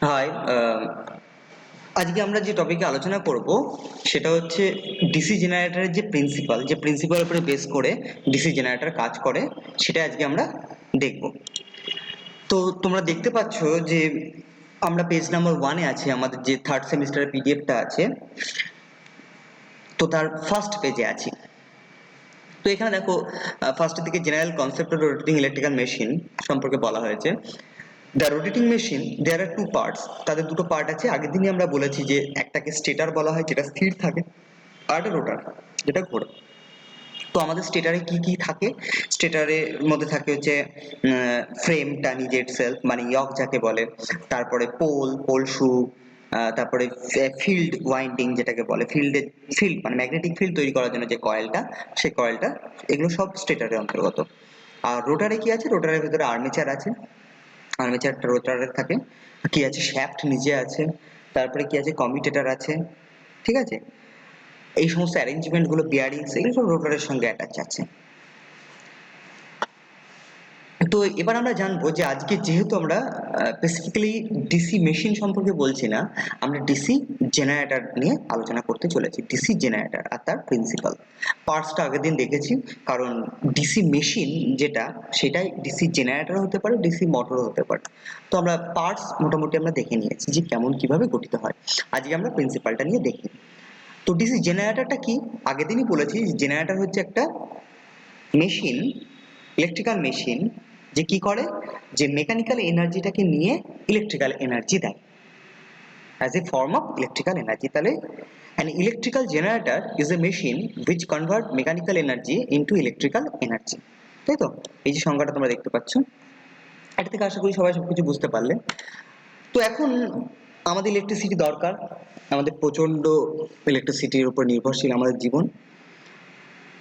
High, আজকে আমরা যে টপিকে আলোচনা করব সেটা হচ্ছে ডিসি জেনারেটরের যে প্রিন্সিপাল উপরে বেস করে ডিসি জেনারেটর কাজ করে সেটা আজকে আমরা দেখব। তো তোমরা দেখতে পাচ্ছ যে আমরা পেজ নাম্বার 1 এ আছি, আমাদের যে থার্ড সেমিস্টারের পিডিএফটা আছে, তো তার ফার্স্ট পেজে আছি। তো এখানে দেখো, ফার্স্টের দিকে general concept of rotating electrical machine সম্পর্কে বলা হয়েছে। The rotating machine there are two parts, তাদের দুটো পার্ট আছে। আগের দিনই আমরা বলেছি যে একটাকে স্টেটর বলা হয় যেটা স্থির থাকে, আর একটা রোটার যেটা ঘোরে। তো আমাদের স্টেটারে কি কি থাকে? স্টেটারের মধ্যে থাকে হচ্ছে ফ্রেমটা নিজে সেলফ মানে ইয়ক যাকে বলে, তারপরে পোল শু, তারপরে ফিল্ড ওয়াইন্ডিং যেটাকে বলে, ফিল্ড মানে ম্যাগনেটিক ফিল্ড তৈরি করার জন্য যে কয়েলটা, সেই কয়েলটা, এগুলো সব স্টেটারের অন্তর্গত। আর রোটারে কি আছে? রোটারের ভিতরে আর্মেচার আছে, আর্মেচারটা রোটারের থাকে। কি আছে? শ্যাফট নিচে আছে, তারপরে কি আছে? কমিউটেটর আছে, ঠিক আছে? এই সমস্ত অ্যারেঞ্জমেন্ট গুলো, বিয়ারিংস, এগুলো সব রোটারের সঙ্গে অ্যাটাচ আছে। তো এবার আমরা জানবো যে আজকে যেহেতু আমরা স্পেসিফিক্যালি ডিসি মেশিন সম্পর্কে বলছি না, আমরা ডিসি জেনারেটর নিয়ে আলোচনা করতে চলেছি। ডিসি জেনারেটর আর তার প্রিন্সিপাল পার্টসটা আগের দিন দেখেছি, কারণ ডিসি মেশিন যেটা, সেটাই ডিসি জেনারেটর হতে পারে, ডিসি মোটরও হতে পারে। তো আমরা পার্টস মোটামুটি আমরা দেখে নিয়েছি যে কেমন কিভাবে গঠিত হয়। আজকে আমরা প্রিন্সিপালটা নিয়ে দেখি। তো ডিসি জেনারেটরটা কি? আগের দিনই বলেছি, জেনারেটর হচ্ছে একটা মেশিন, ইলেকট্রিক্যাল মেশিন, যে কি করে, যে মেকানিক্যাল এনার্জিটাকে নিয়ে ইলেকট্রিক্যাল এনার্জি দেয় as a form of electrical energy। তাহলে an electrical generator is a machine which convert mechanical energy into electrical energy। তাই তো? এই যে সংজ্ঞাটা তোমরা দেখতে পাচ্ছ, এটা থেকে আশা করি সবাই সবকিছু বুঝতে পারলে। তো এখন আমাদের ইলেকট্রিসিটি দরকার, আমাদের প্রচন্ড ইলেকট্রিসিটির উপর নির্ভরশীল আমাদের জীবন।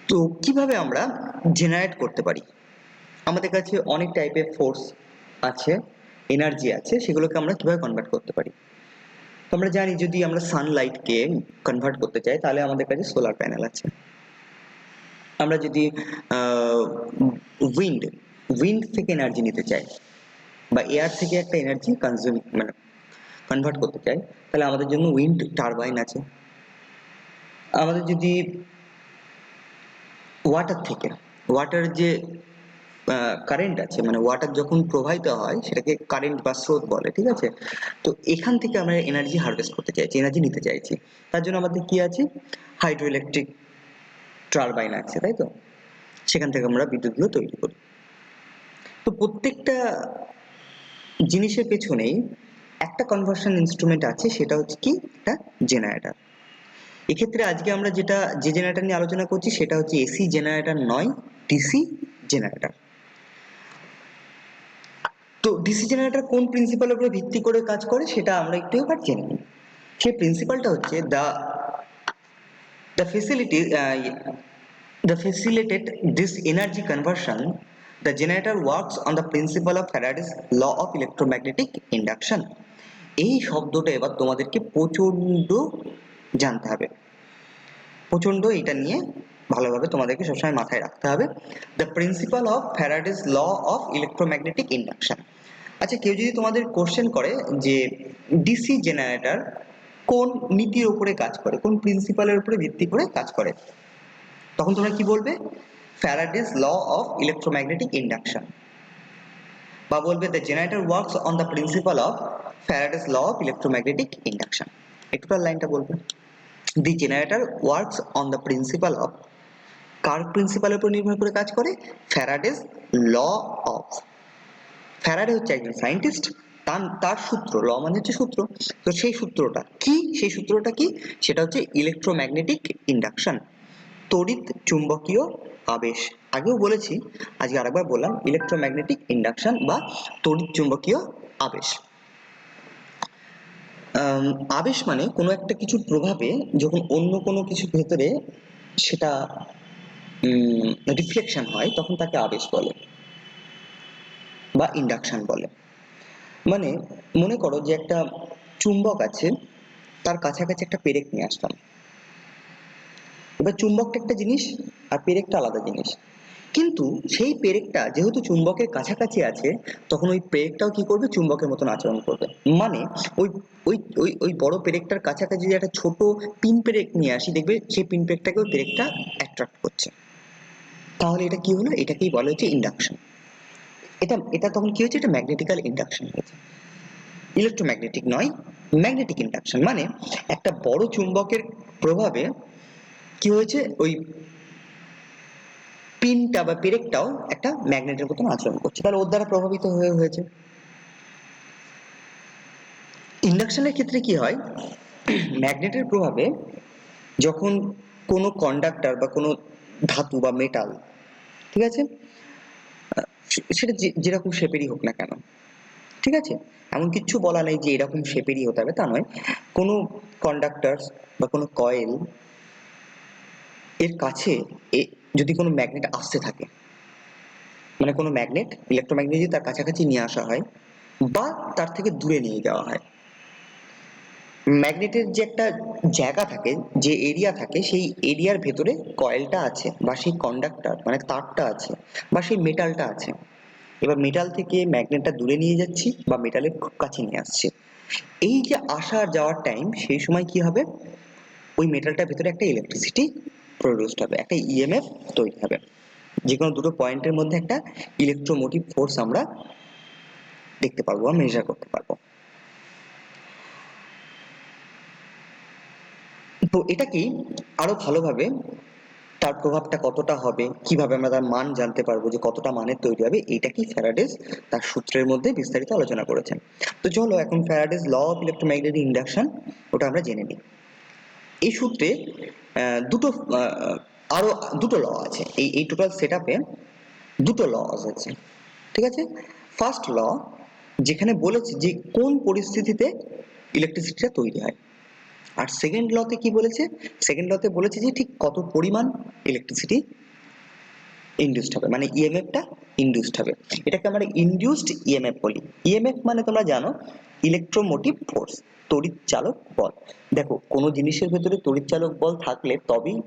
তো কিভাবে আমরা জেনারেট করতে পারি? আমাদের কাছে অনেক টাইপের ফোর্স আছে, এনার্জি আছে, সেগুলোকে আমরা কিভাবে কনভার্ট করতে পারি? তো আমরা জানি, যদি আমরা সানলাইটকে কনভার্ট করতে চাই তাহলে আমাদের কাছে সোলার প্যানেল আছে। আমরা যদি উইন্ড উইন্ড থেকে এনার্জি নিতে চাই, বা এয়ার থেকে একটা এনার্জি কনজিউম মানে কনভার্ট করতে চাই, তাহলে আমাদের জন্য উইন্ড টারবাইন আছে। আমাদের যদি ওয়াটার থেকে, ওয়াটার যে কারেন্ট আছে, মানে ওয়াটার যখন প্রবাহিত হয় সেটাকে কারেন্ট বা স্রোত বলে, ঠিক আছে? তো এখান থেকে আমরা এনার্জি হারভেস্ট করতে চাইছি, এনার্জি নিতে চাইছি, তার জন্য আমাদের কি আছে? হাইড্রো ইলেকট্রিক টারবাইন আছে, তাই তো? সেখান থেকে আমরা বিদ্যুৎগুলো তৈরি করি। তো প্রত্যেকটা জিনিসের পেছনেই একটা কনভার্সন ইনস্ট্রুমেন্ট আছে, সেটা হচ্ছে কি? একটা জেনারেটর। এক্ষেত্রে আজকে আমরা যে জেনারেটর নিয়ে আলোচনা করছি সেটা হচ্ছে এসি জেনারেটর নয়, ডিসি জেনারেটর। তো ডিসি জেনারেটর কোন প্রিন্সিপালের উপরে ভিত্তি করে কাজ করে সেটা আমরা একটু এবার জেনে নিই। সেই প্রিন্সিপালটা হচ্ছে the facility the facilitate this energy conversion. The generator works on the principle of Faraday's law of electromagnetic induction। এই শব্দটা এবার তোমাদেরকে প্রচন্ড জানতে হবে, প্রচন্ড এটা নিয়ে ভালোভাবে তোমাদেরকে সবসময় মাথায় রাখতে হবে। The principle of Faraday's law of electromagnetic induction. আচ্ছা, কেউ যদি তোমাদের কোশ্চেন করে যে ডিসি জেনারেটর কোন নীতির উপরে কাজ করে, কোন প্রিন্সিপালের উপরে ভিত্তি করে কাজ করে, তখন তোমরা কি বলবে? Faraday's law of electromagnetic induction, বা বলবে the generator works on the principle of Faraday's law of electromagnetic induction. একটু লাইনটা বলবে। The generator works on the principle of, কার প্রিন্সিপালের উপর নির্ভর করে কাজ করে? Faraday's law of. ফ্যারাডে হচ্ছে একজন সায়েন্টিস্ট, তার সূত্র, ল মানে হচ্ছে সূত্র, তো সেই সূত্রটা কি? সেই সূত্রটা কি? সেটা হচ্ছে ইলেকট্রোম্যাগনেটিক ইন্ডাকশন, তড়িৎ চুম্বকীয় আবেশ। আগেও বলেছি, আজকে আরেকবার বললাম, ইলেকট্রোম্যাগনেটিক ইন্ডাকশন বা তড়িৎ চুম্বকীয় আবেশ। আবেশ মানে কোনো একটা কিছুর প্রভাবে যখন অন্য কোনো কিছুর ভেতরে সেটা রিফ্লেকশন হয়, তখন তাকে আবেশ বলে বা ইন্ডাকশন বলে। মানে মনে করো যে একটা চুম্বক আছে, তার কাছাকাছি একটা পেরেক নিয়ে আসলাম। এবার চুম্বকটা একটা জিনিস আর পেরেকটা আলাদা জিনিস, কিন্তু সেই পেরেকটা যেহেতু চুম্বকের কাছাকাছি আছে, তখন ওই পেরেকটাও কি করবে, চুম্বকের মতন আচরণ করবে। মানে ওই ওই ওই ওই বড় পেরেকটার কাছাকাছি যদি একটা ছোট পিন পেরেক নিয়ে আসি, দেখবে সেই পিন পেরেকটাকে ওই পেরেকটা অ্যাট্রাক্ট করছে। তাহলে এটা কি হলো, এটাকেই বলা হচ্ছে ইন্ডাকশন। এটা এটা তখন কি হচ্ছে, এটা ম্যাগনেটিক্যাল ইন্ডাকশন হয়েছে, ইলেকট্রোম্যাগনেটিক নয়, ম্যাগনেটিক ইন্ডাকশন। মানে একটা বড় চুম্বকের প্রভাবে কি হয়েছে, ওই পিনটা বা পেরেকটাও একটা ম্যাগনেটের মতন আচরণ করছে, তাহলে ওর দ্বারা প্রভাবিত হয়েছে। ইন্ডাকশনের ক্ষেত্রে কি হয়, ম্যাগনেটের প্রভাবে যখন কোনো কন্ডাক্টর বা কোনো ধাতু বা মেটাল, ঠিক আছে, সেটা যেরকম শেপেরই হোক না কেন, ঠিক আছে, এমন কিচ্ছু বলা নেই যে এরকম শেপেরই হতে হবে, তা নয়, কোনো কন্ডাক্টর বা কোনো কয়েল এর কাছে যদি কোনো ম্যাগনেট আসতে থাকে, মানে কোনো ম্যাগনেট, ইলেকট্রোম্যাগনেট যদি তার কাছাকাছি নিয়ে আসা হয় বা তার থেকে দূরে নিয়ে যাওয়া হয়, ম্যাগনেটের যে একটা জায়গা থাকে, যে এরিয়া থাকে, সেই এরিয়ার ভেতরে কয়েলটা আছে বা সেই কন্ডাক্টর মানে তারটা আছে বা সেই মেটালটা আছে। এবার মেটাল থেকে ম্যাগনেটটা দূরে নিয়ে যাচ্ছি বা মেটালের খুব কাছে নিয়ে আসছে, এই যে আসা আর যাওয়ার টাইম, সেই সময় কি হবে, ওই মেটালটার ভেতরে একটা ইলেকট্রিসিটি প্রডিউসড হবে, একটা ইএমএফ তৈরি হবে। যে কোনো দুটো পয়েন্টের মধ্যে একটা ইলেকট্রোমোটিভ ফোর্স আমরা দেখতে পারবো বা মেজার করতে পারবো। তো এটাকেই আরো ভালোভাবে তার প্রভাবটা কতটা হবে, কিভাবে আমরা তার মান জানতে পারবো যে কতটা মানের তৈরি হবে, এইটাকেই ফ্যারাডেস তার সূত্রের মধ্যে বিস্তারিত আলোচনা করেছেন। তো চলো এখন Faraday's law of electromagnetic induction ওটা আমরা জেনে নিই। এই সূত্রে দুটো আরো দুটো ল আছে, এই টোটাল সেটআপে দুটো ল আছে, ঠিক আছে। ফার্স্ট ল যেখানে বলেছে যে কোন পরিস্থিতিতে ইলেকট্রিসিটিটা তৈরি হয়, আর সেকেন্ড লতে কি বলেছে, সেকেন্ড লতে বলেছে যে ঠিক কত পরিমাণ ইলেকট্রিসিটি ইনডিউসড হবে, মানে ইএমএফটা ইনডিউসড হবে। এটাকে আমরা ইনডিউসড ইএমএফ বলি। ইএমএফ মানে তোমরা জানো ইলেকট্রোমোটিভ ফোর্স, তড়িৎ চালক বল। দেখো কোনো জিনিসের ভেতরে তড়িৎ চালক বল থাকলে তবেই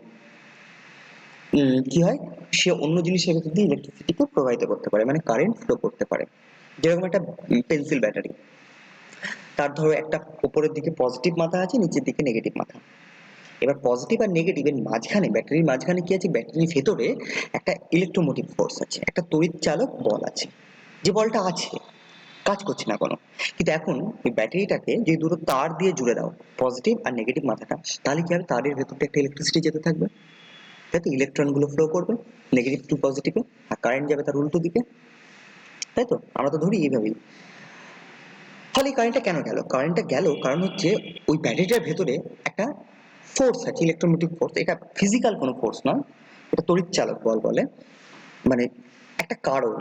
কি হয়, সে অন্য জিনিসের ভেতর দিয়ে ইলেকট্রিসিটিকে প্রবাহিত করতে পারে, মানে কারেন্ট ফ্লো করতে পারে। যেরকম একটা পেন্সিল ব্যাটারি, তার ধরো একটা উপরের দিকে পজিটিভ মাথা আছে, নিচের দিকে নেগেটিভ মাথা। এবার পজিটিভ আর নেগেটিভের মাঝখানে, ব্যাটারির মাঝখানে কি আছে, ব্যাটারির ভেতরে একটা ইলেকট্রোমোটিভ ফোর্স আছে, একটা তড়িৎ চালক বল আছে, যে বলটা আছে, কাজ করছে না কোনো। কিন্তু এখন ওই ব্যাটারিটাকে যদি দুটো তার দিয়ে জুড়ে দাও, পজিটিভ আর নেগেটিভ মাথাটা, তাহলে কি হবে, তারের ভেতর থেকে একটা ইলেকট্রিসিটি যেতে থাকবে, তাই তো, ইলেকট্রন গুলো ফ্লো করবে নেগেটিভ টু পজিটিভে, আর কারেন্ট যাবে তার উল্টো দিকে, তাই তো, আমরা তো ধরি এইভাবেই। তাহলে এই কারেন্টটা কেন গেল, কারেন্টটা গেল কারণ হচ্ছে ওই ব্যাটারিটার ভেতরে একটা ফোর্স আছে, ইলেকট্রোমোটিভ ফোর্স, এটা ফিজিক্যাল কোনো ফোর্স নয়, এটা তড়িৎ চালক বল বলে, মানে একটা কারণ,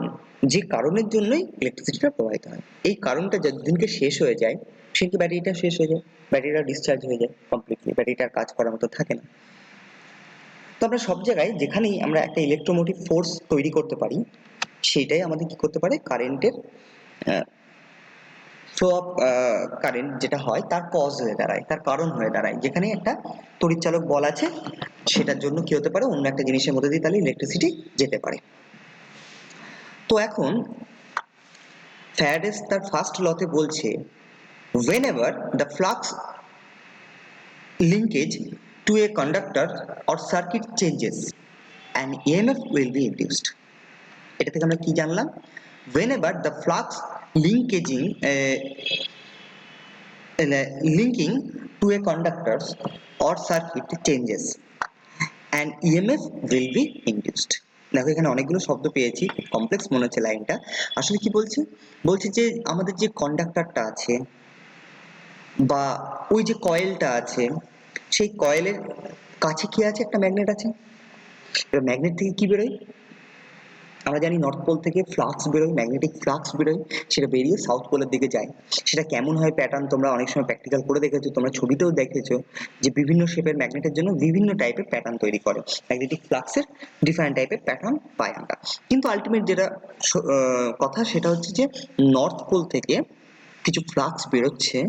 যে কারণের জন্যই ইলেকট্রিসিটিটা প্রবাহিত হয়। এই কারণটা যেদিনকে শেষ হয়ে যায়, সেদিনকে ব্যাটারিটা শেষ হয়ে যায়, ব্যাটারিটা ডিসচার্জ হয়ে যায় কমপ্লিটলি, ব্যাটারিটার কাজ করার মতো থাকে না। তো আমরা সব জায়গায় যেখানেই আমরা একটা ইলেকট্রোমোটিভ ফোর্স তৈরি করতে পারি, সেইটাই আমাদের কি করতে পারে, কারেন্টের ফ্লো অফ কারেন্ট যেটা হয় তার কজ হয়ে দাঁড়ায়, তার কারণ হয়ে দাঁড়ায়। যেখানে একটা তড়িৎচালক বল আছে, সেটার জন্য কি হতে পারে, অন্য একটা জিনিসের মধ্যে দিয়ে তাহলে ইলেকট্রিসিটি যেতে পারে। তো এখন ফ্যারাডেস তার ফার্স্ট লতে বলছে, whenever the flux linkage to a conductor or circuit changes, an EMF will be induced. এটা থেকে আমরা কি জানলাম, whenever the flux linkaging linking to a conductor or circuit changes, an EMF will be induced. দেখো এখানে অনেকগুলো শব্দ পেয়েছি, কমপ্লেক্স মনে হচ্ছে লাইনটা, আসলে কি বলছে, বলছে যে আমাদের যে কন্ডাক্টরটা আছে বা ওই যে কয়েলটা আছে, সেই কয়েলের কাছে কি আছে, একটা ম্যাগনেট আছে। এবার ম্যাগনেট থেকে কি বেরোয়, আমরা জানি নর্থ পোল থেকে ফ্লাক্স বেরোয়, ম্যাগনেটিক ফ্লাক্স বেরোয়, সেটা বেরিয়ে সাউথ পোলের দিকে যায়। সেটা কেমন হয় প্যাটার্ন, তোমরা অনেক সময় প্র্যাকটিক্যাল করে দেখেছো, তোমরা ছবিতেও দেখেছো যে বিভিন্ন শেপের ম্যাগনেটের জন্য বিভিন্ন টাইপের প্যাটার্ন তৈরি করে, ম্যাগনেটিক ফ্লাক্সের ডিফারেন্ট টাইপের প্যাটার্ন পাই আমরা। কিন্তু আলটিমেট যেটা কথা, সেটা হচ্ছে যে নর্থ পোল থেকে কিছু ফ্লাক্স বেরোচ্ছে,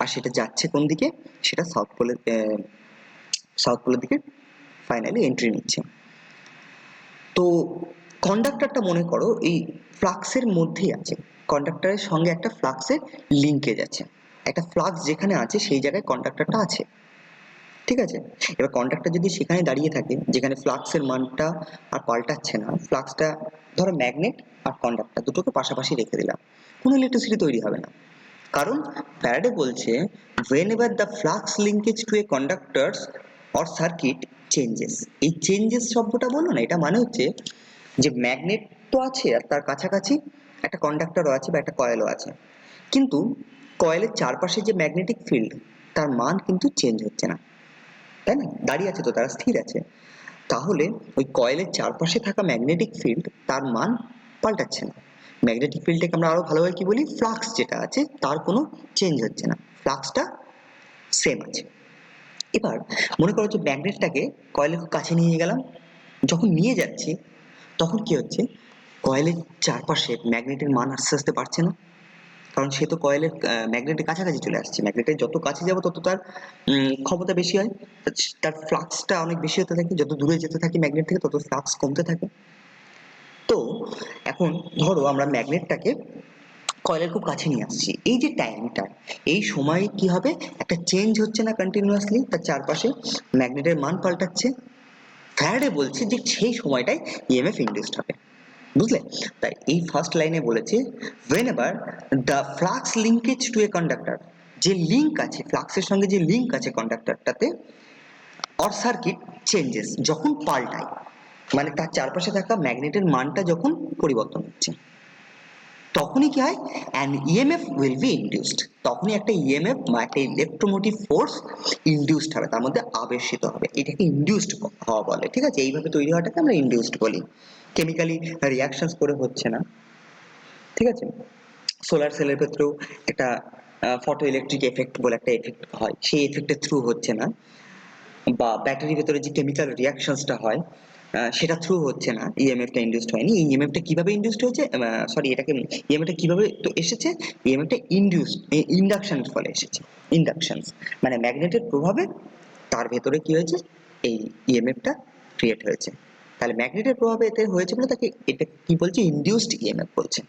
আর সেটা যাচ্ছে কোন দিকে, সেটা সাউথ পোলের দিকে ফাইনালি এন্ট্রি নিচ্ছে। তো কন্ডাক্টরটা মনে করো এই ফ্লাক্সের মধ্যেই আছে, কন্ডাক্টরের সঙ্গে একটা ফ্লাক্সের লিঙ্কেজ আছে, একটা ফ্লাক্স যেখানে আছে সেই জায়গায় কন্ডাক্টরটা আছে, ঠিক আছে। এবার কন্ডাক্টর যদি সেখানে দাঁড়িয়ে থাকে যেখানে ফ্লাক্সের মানটা আর পাল্টাচ্ছে না, ফ্লাক্সটা ধরো ম্যাগনেট আর কন্ডাক্টর দুটোকে পাশাপাশি রেখে দিলাম, কোনো ইলেকট্রিসিটি তৈরি হবে না। কারণ ফ্যারাডে বলছে whenever the flux linkage to a conductors or circuit changes, এই চেঞ্জেস শব্দটা বললো না, এটা মানে হচ্ছে যে ম্যাগনেট তো আছে আর তার কাছাকাছি একটা কন্ডাক্টরও আছে বা একটা কয়েলও আছে, কিন্তু কয়েলের চারপাশে যে ম্যাগনেটিক ফিল্ড তার মান কিন্তু চেঞ্জ হচ্ছে না, তাই না, দাঁড়িয়ে আছে তো, তারা স্থির আছে। তাহলে ওই কয়েলের চারপাশে থাকা ম্যাগনেটিক ফিল্ড তার মান পাল্টাচ্ছে না, ম্যাগনেটিক ফিল্ডটাকে আমরা আরো ভালোভাবে কি বলি, ফ্লাক্স যেটা আছে তার কোনো চেঞ্জ হচ্ছে না, ফ্লাক্সটা সেম আছে। এবার মনে করো যে ম্যাগনেটটাকে কয়েলের খুব কাছে নিয়ে গেলাম, যখন নিয়ে যাচ্ছি তখন কি হচ্ছে, কয়েলের চারপাশে ম্যাগনেটের মান আস্তে আস্তে বাড়ছে না, কারণ সে তো কয়েলের ম্যাগনেটের কাছাকাছি চলে আসছে, ম্যাগনেটের যত কাছে যাবো তত তার ক্ষমতা বেশি হয়, তার ফ্লাক্সটা অনেক বেশি হতে থাকে, যত দূরে যেতে থাকি ম্যাগনেট থেকে তত ফ্লাক্স কমতে থাকে। তো এখন ধরো আমরা ম্যাগনেটটাকে কয়েলের খুব কাছে নিয়ে আসছি, এই যে টাইমটা, এই সময়ে কি হবে, একটা চেঞ্জ হচ্ছে না কন্টিনিউয়াসলি, তার চারপাশে ম্যাগনেটের মান পাল্টাচ্ছে, ফ্যারাডে বলছে যে সেই সময়টাই ইএমএফ ইন্ডিউসড হবে, বুঝলে। তাই এই ফার্স্ট লাইনে বলেছে whenever the flux linkage to a conductor, যে লিংক আছে ফ্লাক্সের সঙ্গে, যে লিংক আছে কন্ডাক্টরটাতে, অর সার্কিট চেঞ্জেস, যখন পাল্টায়, মানে তার চারপাশে থাকা ম্যাগনেটের মানটা যখন পরিবর্তন হচ্ছে, তখনই কি হয়, an EMF will be induced, তখনই একটা ইএমএফ বা একটা ইলেকট্রোমোটিভ ফোর্স ইন্ডিউসড হবে, তার মধ্যে আবেশিত হবে, এটাকে ইন্ডিউসড হওয়া বলে, ঠিক আছে। এইভাবে তৈরি হওয়াটাকে আমরা ইন্ডিউসড বলি, কেমিক্যালি রিয়াকশনস করে হচ্ছে না, ঠিক আছে। সোলার সেলের ক্ষেত্রেও একটা ফটো ইলেকট্রিক এফেক্ট বলে একটা এফেক্ট হয়, সেই এফেক্টের থ্রু হচ্ছে না, বা ব্যাটারির ভেতরে যে কেমিক্যাল রিয়াকশনসটা হয় সেটা থ্রু হচ্ছে না, ইএমএফটা ইন্ডিউসড হয়নি। এই ইএমএফটা কিভাবে ইন্ডিউসড হয়েছে, সরি এটাকে ইএমএফটা কিভাবে তো এসেছে, ইএমএফটা ইন্ডাকশনের ফলে এসেছে, ইন্ডাকশনস মানে ম্যাগনেটের প্রভাবে তার ভেতরে কি হয়েছে, এই ইএমএফটা ক্রিয়েট হয়েছে, তাহলে ম্যাগনেটের প্রভাবে এতে হয়েছে বলে তাকে এটা কি বলছে, ইন্ডিউসড ইএমএফ বলছে।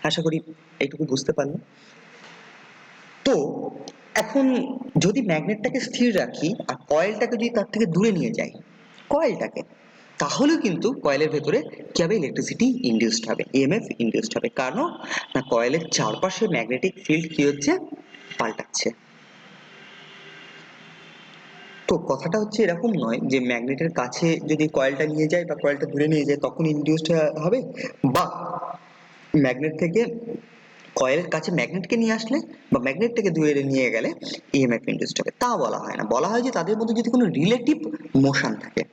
আশা করি এইটুকু বুঝতে পারলে। তো এখন যদি ম্যাগনেটটাকে স্থির রাখি আর কয়েলটাকে যদি তার থেকে দূরে নিয়ে যাই, কয়েলটাকে, তাহলেও কিন্তু কয়েলের ভেতরে কি হবে, ইলেকট্রিসিটি ইন্ডিউসড হবে, ইএমএফ ইন্ডিউসড হবে, কারণ না কয়েলের চারপাশে ম্যাগনেটিক ফিল্ড কি হচ্ছে, পাল্টাচ্ছে। তো কথাটা হচ্ছে এরকম নয় যে ম্যাগনেটের কাছে যদি কয়েলটা নিয়ে যায় বা কয়েলটা দূরে নিয়ে যায় তখন ইন্ডিউসড হবে, বা ম্যাগনেট থেকে কয়েলের কাছে ম্যাগনেটকে নিয়ে আসলে বা ম্যাগনেট থেকে দূরে নিয়ে গেলে ইএমএফ ইন্ডিউসড হবে, তা বলা হয় না, বলা হয় যে তাদের মধ্যে যদি কোনো রিলেটিভ মোশন থাকে।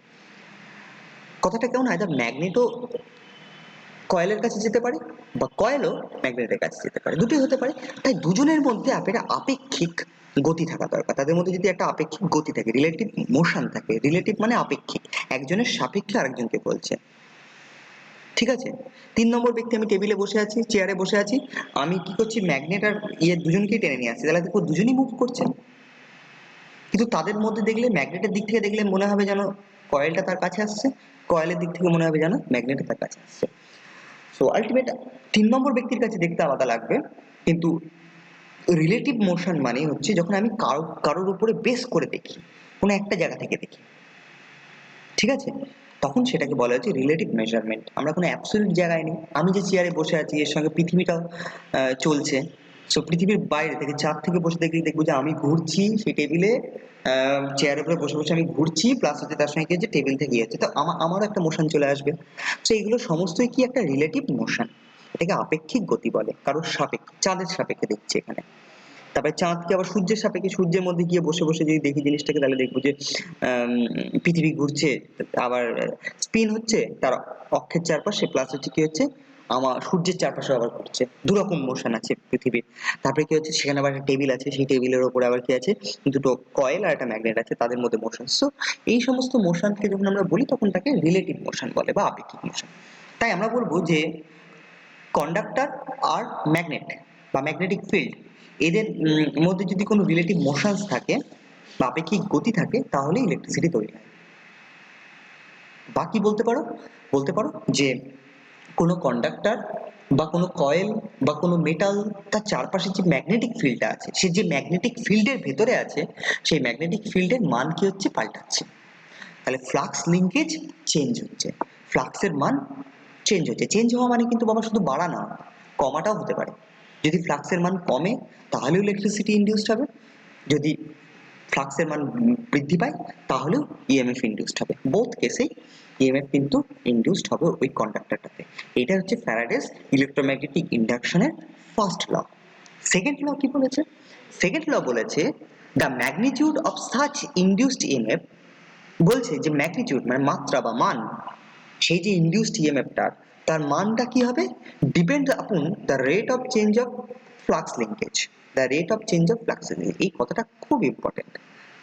কথাটা কেমন হয়, ম্যাগনেটও কয়েলের কাছে যেতে পারে বা কয়েলও ম্যাগনেটের কাছে যেতে পারে, দুটোই হতে পারে, তাই দুজনের মধ্যে একটা আপেক্ষিক গতি থাকা দরকার, তাদের মধ্যে যদি একটা আপেক্ষিক গতি থাকে, রিলেটিভ মোশন থাকে, রিলেটিভ মানে আপেক্ষিক, একজনের সাপেক্ষে আরেকজনকে বলছে, ঠিক আছে। 3 নম্বর ব্যক্তি, আমি টেবিলে বসে আছি, চেয়ারে বসে আছি, আমি কি করছি, ম্যাগনেট আর দুজনকেই টেনে নিয়ে আসছি, তাহলে দেখো দুজনই মুভ করছে, কিন্তু তাদের মধ্যে দেখলে ম্যাগনেটের দিক থেকে দেখলে মনে হবে যেন কয়েলটা তার কাছে আসছে, কয়েলের দিক থেকে মনে হবে যেন ম্যাগনেট তার কাছে আসছে। সো আলটিমেট 3 নম্বর ব্যক্তির কাছে দেখতে আলাদা লাগবে, কিন্তু রিলেটিভ মোশন মানে হচ্ছে যখন আমি কারোর উপরে বেস করে দেখি, কোনো একটা জায়গা থেকে দেখি, ঠিক আছে, তখন সেটাকে বলা হচ্ছে রিলেটিভ মেজারমেন্ট। আমরা কোনো অ্যাবসলিউট জায়গায় নেই, আমি যে চেয়ারে বসে আছি এর সঙ্গে পৃথিবীটাও চলছে, সো পৃথিবীর বাইরে থেকে চাঁদ থেকে বসে দেখলেই দেখবো যে আমি ঘুরছি সেই টেবিলে, চেয়ারের উপরে বসে বসে আমি ঘুরছি, প্লাস হচ্ছে তার সঙ্গে কি হচ্ছে, টেবিল থেকে হচ্ছে, তো আমারও একটা মোশন চলে আসবে। তো এইগুলো সমস্তই কি একটা রিলেটিভ মোশন, এটাকে আপেক্ষিক গতি বলে, কারোর সাপেক্ষে, চাঁদের সাপেক্ষে দেখছি এখানে। তারপরে চাঁদকে আবার সূর্যের সাপেক্ষে, সূর্যের মধ্যে গিয়ে বসে বসে যদি দেখি জিনিসটাকে, তাহলে দেখবো যে পৃথিবী ঘুরছে, আবার স্পিন হচ্ছে তার অক্ষের চারপাশে, প্লাস হচ্ছে কি হচ্ছে, আমার সূর্যের চারপাশে আবার ঘুরছে, দুরকম মোশন আছে পৃথিবীর। তারপরে কি হচ্ছে, সেখানে আবার একটা টেবিল আছে, সেই টেবিলের উপরে আবার কি আছে, দুটো কয়েল আর একটা ম্যাগনেট আছে, তাদের মধ্যে মোশন। সো এই সমস্ত মোশনকে যখন আমরা বলি তখন তাকে রিলেটিভ মোশন বলে বা আপেক্ষিক মোশন। তাই আমরা বলবো যে কন্ডাক্টর আর ম্যাগনেট বা ম্যাগনেটিক ফিল্ড, এদের মধ্যে যদি কোনো রিলেটিভ মোশনস থাকে বা আপেক্ষিক গতি থাকে তাহলে ইলেকট্রিসিটি তৈরি হয়। বাকি বলতে পারো যে কোনো কন্ডাক্টর বা কোনো কয়েল বা কোনো মেটাল, তার চারপাশে যে ম্যাগনেটিক ফিল্ডটা আছে, সে যে ম্যাগনেটিক ফিল্ডের ভেতরে আছে, সেই ম্যাগনেটিক ফিল্ডের মান কি হচ্ছে, পাল্টাচ্ছে। তাহলে ফ্লাক্স লিঙ্কেজ চেঞ্জ হচ্ছে, ফ্লাক্সের মান চেঞ্জ হচ্ছে। চেঞ্জ হওয়া মানে কিন্তু বাবা শুধু বাড়া না, কমাটাও হতে পারে। যদি ফ্লাক্সের মান কমে তাহলেও ইলেকট্রিসিটি ইনডিউসড হবে, যদি ফ্লাক্সের মান বৃদ্ধি পায় তাহলেও ইএমএফ ইনডিউসড হবে। বোথ কেসেই ইএমএফ কিন্তু ইনডিউসড হবে ওই কন্ডাক্টরটাতে। এটা হচ্ছে ফ্যারাডেস ইলেকট্রোম্যাগনেটিক ইন্ডাকশনের ফার্স্ট ল। সেকেন্ড ল কি বলেছে? সেকেন্ড ল বলেছে the magnitude of such induced EMF, বলছে যে ম্যাগনিটিউড মানে মাত্রা বা মান, সেই যে ইনডিউসড ইএমএফটার তার মানটা কি হবে, depend upon the rate of change of flux linkage. The rate of change of flux linkage, এই কথাটা খুব important,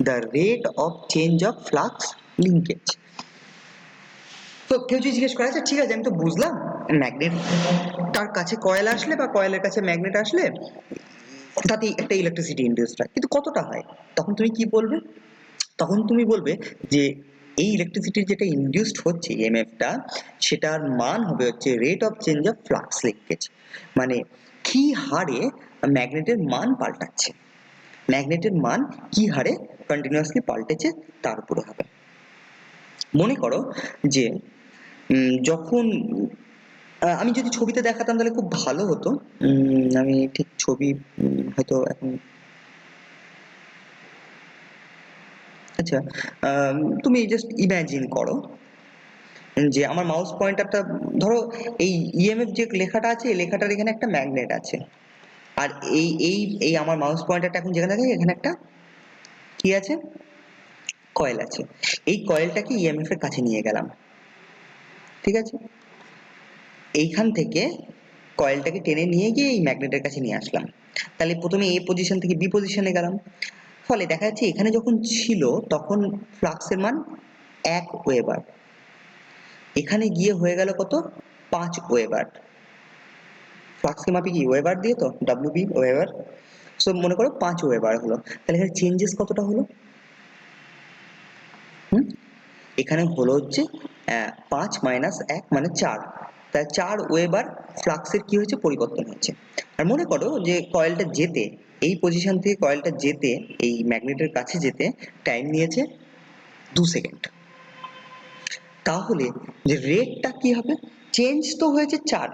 the rate of change of flux linkage. তো কেউ যদি জিজ্ঞেস করে, আচ্ছা ঠিক আছে আমি তো বুঝলাম, ম্যাগনেট তার কাছে কয়েল আসলে বা কয়েলের কাছে ম্যাগনেট আসলে তাতে একটা ইলেকট্রিসিটি ইনডিউসড হয়, কিন্তু কতটা হয়? তখন তুমি কি বলবে? তখন তুমি বলবে যে এই ইলেকট্রিসিটির যেটা ইনডিউসড হচ্ছে ইএমএফটা, সেটার মান হবে হচ্ছে rate of change of flux linkage, মানে কি হারে ম্যাগনেটের মান পাল্টাচ্ছে, ম্যাগনেটের মান কি হারে কন্টিনিউয়াসলি পাল্টেছে তার উপরে হবে। মনে করো যে যখন আমি যদি ছবিতে দেখাতাম তাহলে খুব ভালো হতো। আমি ঠিক ছবি হয়তো এখন, আচ্ছা তুমি জাস্ট ইমাজিন করো যে আমার মাউস পয়েন্টারটা, ধরো এই ইএমএফ যে লেখাটা আছে, এই লেখাটার এখানে একটা ম্যাগনেট আছে, আর এই এই এই আমার মাউস পয়েন্টারটা এখন যেখানে থাকে এখানে একটা কি আছে, কয়েল আছে। এই কয়েলটাকে ইএমএফ এর কাছে নিয়ে গেলাম, ঠিক আছে? এইখান থেকে কয়েলটাকে টেনে নিয়ে গিয়ে এই ম্যাগনেটের কাছে নিয়ে আসলাম। তাহলে প্রথমে এ পজিশন থেকে বি পজিশনে গেলাম, ফলে দেখা যাচ্ছে এখানে যখন ছিল তখন ফ্লাক্সের মান 1 ওয়েবার, এখানে গিয়ে হয়ে গেল কত, 5 ওয়েবার। ফ্লাক্সকে মাপি কি ওয়েবার দিয়ে, তো ডব্লিউবি ওয়েবার। সো মনে করো 5 ওয়েবার হলো, তাহলে এখানে চেঞ্জেস কতটা হলো? এখানে হলো হচ্ছে 5 মাইনাস 1 মানে 4, তাই 4 ওয়েবার ফ্লাক্সের কি হয়েছে, পরিবর্তন হচ্ছে। আর মনে করো যে কয়েলটা যেতে, এই পজিশন থেকে কয়েলটা যেতে, এই ম্যাগনেটের কাছে যেতে টাইম নিয়েছে 2 সেকেন্ড। তাহলে যে রেটটা কি হবে, চেঞ্জ তো হয়েছে 4,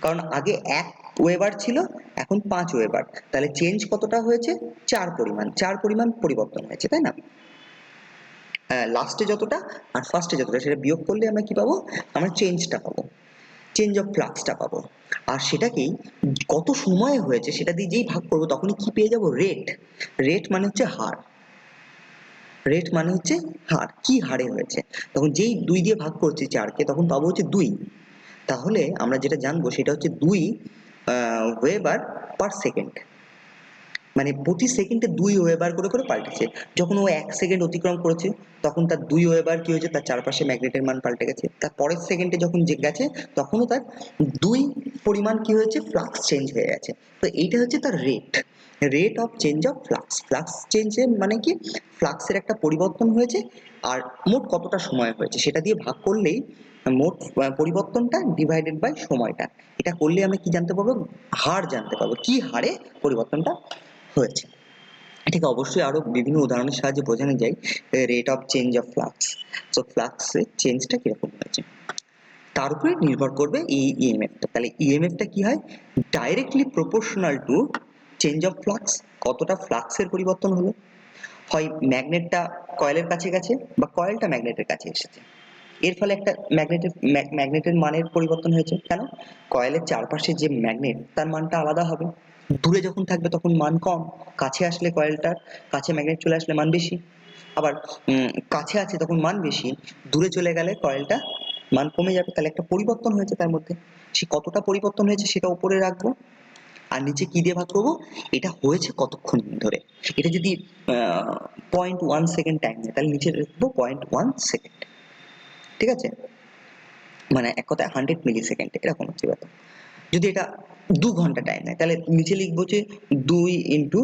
কারণ আগে 1 ওয়েবার ছিল, এখন 5 ওয়েবার, তাহলে চেঞ্জ কতটা হয়েছে, 4 পরিমাণ, 4 পরিমাণ পরিবর্তন হয়েছে, তাই না? লাস্টে যতটা আর ফার্স্টে যতটা সেটা বিয়োগ করলে আমরা কি পাবো, আমরা চেঞ্জটা পাবো, চেঞ্জ অফ ফ্লাক্সটা পাবো। আর সেটাকেই কত সময়ে হয়েছে সেটা দিয়ে যেই ভাগ করবো তখনই কি পেয়ে যাবো, রেট। রেট মানে হচ্ছে হার, রেট মানে হচ্ছে হার, কি হারে হয়েছে। তখন যেই 2 দিয়ে ভাগ করছি 4কে, তখন পাবো হচ্ছে 2। তাহলে আমরা যেটা জানবো সেটা হচ্ছে 2 ওয়েবার পার সেকেন্ড, মানে প্রতি সেকেন্ডে 2 ওয়েবার করে করে পাল্টেছে। যখন ও 1 সেকেন্ড অতিক্রম করেছে তখন তার 2 ওয়েবার কি হয়েছে, তার চারপাশে ম্যাগনেটের মান পাল্টে গেছে। তার পরের সেকেন্ডে যখন যে গেছে তখনও তার 2 পরিমাণ কি হয়েছে, ফ্লাক্স চেঞ্জ হয়ে গেছে। তো এইটা হচ্ছে তার rate, rate of change of flux. Flux চেঞ্জের মানে কি, ফ্লাক্সের একটা পরিবর্তন হয়েছে, আর মোট কতটা সময় হয়েছে সেটা দিয়ে ভাগ করলেই মোট পরিবর্তনটা ডিভাইডেড বাই সময়টা, এটা করলে আমরা কি জানতে পারবো, হার জানতে পারবো, কি হারে পরিবর্তনটা হয়েছে। এটাকে অবশ্যই আরো বিভিন্ন উদাহরণের সাহায্যে বোঝানো যায়, rate of change of flux. তো ফ্লাক্সের চেঞ্জটা কিরকম হয়েছে তার উপরে নির্ভর করবে এই ইএমএফটা। তাহলে ইএমএফটা কি হয়, directly proportional to change of flux, কতটা ফ্লাক্সের পরিবর্তন হলো। হয় ম্যাগনেটটা কয়েলের কাছে গেছে বা কয়েলটা ম্যাগনেটের কাছে এসেছে, এর ফলে একটা ম্যাগনেটের মানের পরিবর্তন হয়েছে। কেন, কয়েলের চারপাশে যে ম্যাগনেট তার মানটা আলাদা হবে, দূরে যখন থাকবে তখন মান কম, কাছে আসলে কয়েলটার কাছে ম্যাগনেট চলে আসলে মান বেশি। আবার কাছে আছে তখন মান বেশি, দূরে চলে গেলে কয়েলটা মান কমে যাবে। তাহলে একটা পরিবর্তন হয়েছে তার মধ্যে, সে কতটা পরিবর্তন হয়েছে সেটা উপরে রাখবো, আর নিচে কি দিয়ে ভাগ করবো, এটা হয়েছে কতক্ষণ ধরে। এটা যদি 0.1 সেকেন্ড টাইম নেয় তাহলে নিচে রাখবো 0.1 সেকেন্ড, ঠিক আছে? মানে এক কথায় 100 মিলি সেকেন্ড, এরকম হচ্ছে ব্যাপার। যদি এটা 2 ঘন্টা টাইম নেয় তাহলে নিচে লিখবো যে 2 ইন্টু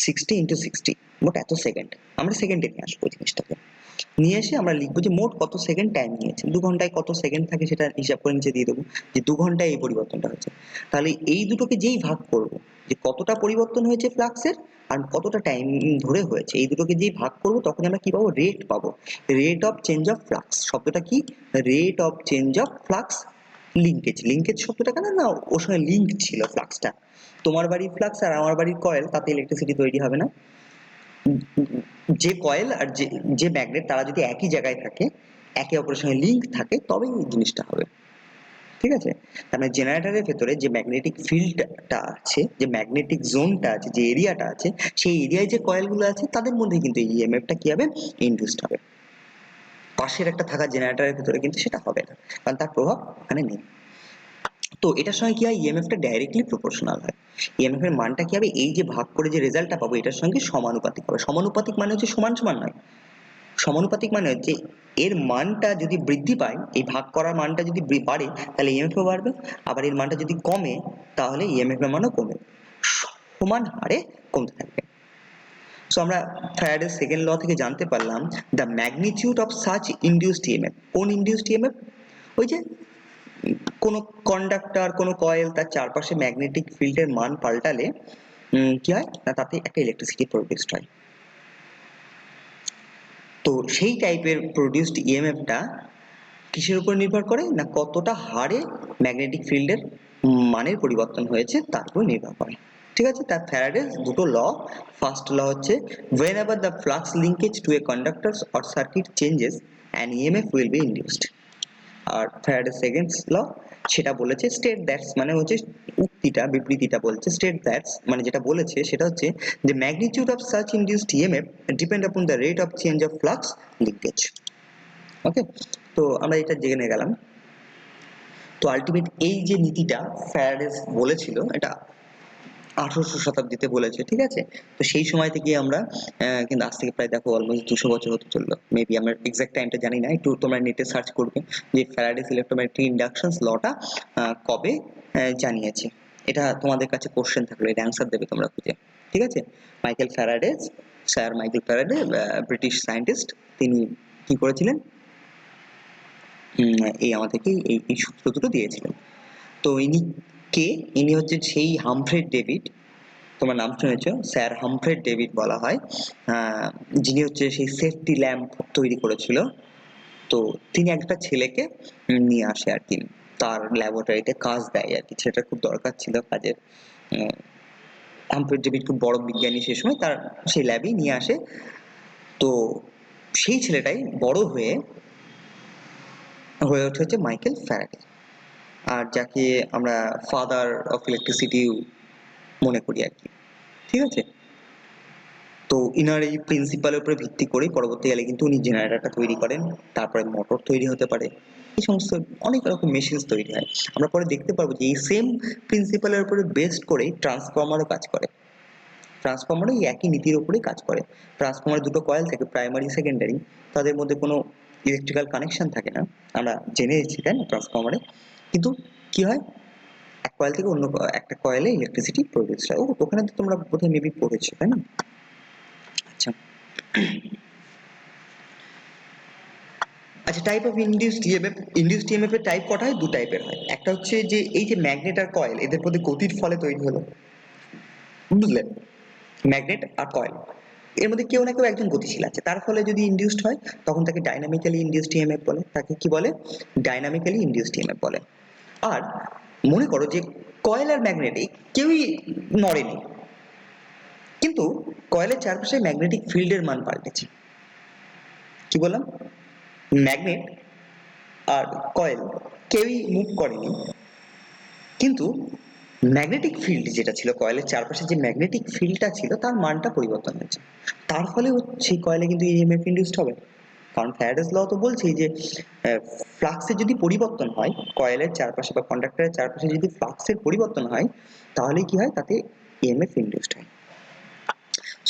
60 ইন্টু 60, মোট এত সেকেন্ড। আমরা সেকেন্ডে নিয়ে আসবো জিনিসটাকে। নিয়ে এসে আমরা লিখবো যে মোট কত সেকেন্ড টাইম নিয়েছে, 2 ঘন্টায় কত সেকেন্ড থাকে সেটা হিসাব করে নিচে দিয়ে দেবো যে 2 ঘন্টায় এই পরিবর্তনটা হচ্ছে। তাহলে এই দুটোকে যেই ভাগ করব যে কতটা পরিবর্তন হয়েছে ফ্লাক্সের আর কতটা টাইম ধরে হয়েছে, এই দুটোকে যেই ভাগ করব তখন আমরা কি পাবো, রেট পাবো। Rate of change of flux শব্দটা কি, rate of change of flux linkage. Linkage শব্দটা কেন না, ওর সঙ্গে লিঙ্ক ছিল ফ্লাক্সটা। তোমার বাড়ির ফ্লাক্স আর আমার বাড়ির কয়েল, তাতে ইলেকট্রিসিটি তৈরি হবে না। যে কয়েল আর যে ম্যাগনেট তারা যদি একই জায়গায় থাকে, একে অপরের সঙ্গে লিঙ্ক থাকে, তবেই এই জিনিসটা হবে। ঠিক আছে? তার মানে জেনারেটরের ভেতরে যে ম্যাগনেটিক ফিল্ডটা আছে, যে ম্যাগনেটিক জোনটা আছে, যে এরিয়াটা আছে, সেই এরিয়ায় যে কয়েলগুলো আছে তাদের মধ্যে কিন্তু এই ইএমএফটা কি হবে, ইনডিউসড হবে। পাশের একটা থাকা জেনারেটরের ভেতরে কিন্তু সেটা হবে না, কারণ তার প্রভাব ওখানে নেই। তো এটার সঙ্গে কি হয়, ইএমএফটা ডাইরেক্টলি প্রপোর্শনাল হয়। ইএমএফ এর মানটা কি হবে, এই যে ভাগ করে যে রেজাল্টটা পাবো এটার সঙ্গে সমানুপাতিক হবে। সমানুপাতিক মানে হচ্ছে সমান সমান নয়, সমানুপাতিক মানে হচ্ছে এর মানটা যদি বৃদ্ধি পায়, এই ভাগ করার মানটা যদি বাড়ে তাহলে ইএমএফও বাড়বে, আবার এর মানটা যদি কমে তাহলে ইএমএফ এর মানও কমে, সমান হারে কমতে থাকবে। সো আমরা ফ্যারাডের সেকেন্ড ল থেকে জানতে পারলাম the magnitude of such induced EMF. কোন ইনডিউসড ইএমএফ? ওই যে কোনো কন্ডাক্টর, কোনো কয়েল তার চারপাশে ম্যাগনেটিক ফিল্ডের মান পাল্টালে কি হয় না, তাতে একটা ইলেকট্রিসিটি প্রডিউসড হয়। তো সেই টাইপের প্রডিউসড ইএমএফটা কিসের উপর নির্ভর করে না, কতটা হারে ম্যাগনেটিক ফিল্ডের মানের পরিবর্তন হয়েছে তার উপর নির্ভর করে। ঠিক আছে? তার ফ্যারাডের দুটো ল। ফার্স্ট ল হচ্ছে whenever the flux linkage to a conductor or circuit changes an EMF will be induced। আর ফ্যারাডের সেকেন্ড ল সেটা বলেছে স্টেট দ্যাটস, মানে হচ্ছে উক্তিটা বিবৃতিটা বলছে স্টেট দ্যাটস, মানে যেটা বলেছে সেটা হচ্ছে the magnitude of such induced EMF depend upon the rate of change of flux linkage। ওকে, তো আমরা এটা জেনে গেলাম। তো আলটিমেট এই যে নীতিটা ফ্যারাডে বলেছিল, এটা 1800 শতাব্দীতে বলেছে। ঠিক আছে? তো সেই সময় থেকে আমরা কিন্তু আজ থেকে প্রায় দেখো অলমোস্ট 200 বছর হতে চললো। মেবি আমরা এক্সাক্ট টাইমটা জানি না, একটু তোমরা নেটে সার্চ করবে যে ফ্যারাডেস ইলেকট্রোম্যাগনেটিক ইন্ডাকশনস লটা কবে জানিয়েছে। এটা তোমাদের কাছে কোশ্চেন থাকলে এর অ্যান্সার দেবে তোমরা খুঁজে। ঠিক আছে? Michael Faraday, sir Michael Faraday, British scientist, তিনি কি করেছিলেন, এই আমাদেরকে এই সূত্র দুটো দিয়েছিলেন। তো ইনি কে? ইনি হচ্ছে সেই হামফ্রে ডেভিড, তোমার নাম শুনেছ, স্যার হামফ্রে ডেভিড বলা হয়, যিনি হচ্ছে সেই সেফটি ল্যাম্প তৈরি করেছিল। তো তিনি একটা ছেলেকে নিয়ে আসে আর কি, তার ল্যাবরেটরিতে কাজ দেয় আর কি, সেটা খুব দরকার ছিল কাজের। হামফ্রে ডেভিড খুব বড় বিজ্ঞানী সে সময়, তার সেই ল্যাবেই নিয়ে আসে। তো সেই ছেলেটাই বড় হয়ে ওঠে হচ্ছে মাইকেল ফ্যারাডে, আর যাকে আমরা ফাদার অফ ইলেকট্রিসিটি মনে করি আর কি। ঠিক আছে? তো ইনার এই প্রিন্সিপালের উপরে ভিত্তি করে পরবর্তীকালে কিন্তু উনি জেনারেটরটা তৈরি করেন, তারপরে মোটর তৈরি হতে পারে, এই সমস্ত অনেক রকম মেশিনস তৈরি হয়। আমরা পরে দেখতে পারবো যে এই সেম প্রিন্সিপালের উপরে বেসড করেই ট্রান্সফরমারও কাজ করে। ট্রান্সফরমারও এই একই নীতির উপরেই কাজ করে। ট্রান্সফরমারে দুটো কয়েল থাকে, প্রাইমারি সেকেন্ডারি, তাদের মধ্যে কোনো ইলেকট্রিক্যাল কানেকশন থাকে না, আমরা জেনে এসেছি তাই না ট্রান্সফরমারে। কিন্তু কি হয়, এক কয়েল থেকে অন্য একটা কয়েলে ইলেকট্রিসিটি প্রডিউস হয়। ওখানে তো তোমরা বোধহয় মেবি পড়েছো তাই না? আচ্ছা আচ্ছা, type of induced EMF. Induced EMF এর টাইপ কটা হয়? দু টাইপের হয়। একটা হচ্ছে যে এই যে ম্যাগনেট আর কয়েল, এদের মধ্যে গতির ফলে তৈরি হলো, বুঝলে? ম্যাগনেট আর কয়েল, এর মধ্যে কেউ না কেউ একজন গতিশীল আছে, তার ফলে যদি ইনডিউসড হয় তখন তাকে ডাইনামিক্যালি ইনডিউসড ইএমএফ বলে। তাকে কি বলে? ডাইনামিক্যালি ইনডিউসড ইএমএফ বলে। আর মনে করো যে কয়েল আর ম্যাগনেটিক কেউই নড়েনি, কিন্তু কয়েলের চারপাশে ম্যাগনেটিক ফিল্ডের মান পাল্টেছে। কি বললাম? ম্যাগনেট আর কয়েল কেউই মুভ করেনি, কিন্তু ম্যাগনেটিক ফিল্ড যেটা ছিল কয়েলের চারপাশে, যে ম্যাগনেটিক ফিল্ডটা ছিল তার মানটা পরিবর্তন হয়েছে, তার ফলে সেই কয়েলে কিন্তু ইএমএফ ইনডিউসড হবে। কারণ ফ্যারাডেস ল তো বলছেই যে ফ্লাক্সের যদি পরিবর্তন হয়, কয়েলের চারপাশে বা কন্ডাক্টরের চারপাশে যদি ফ্লাক্সের পরিবর্তন হয়, তাহলে কি হয়, তাতে ইএমএফ ইনডিউসড হয়।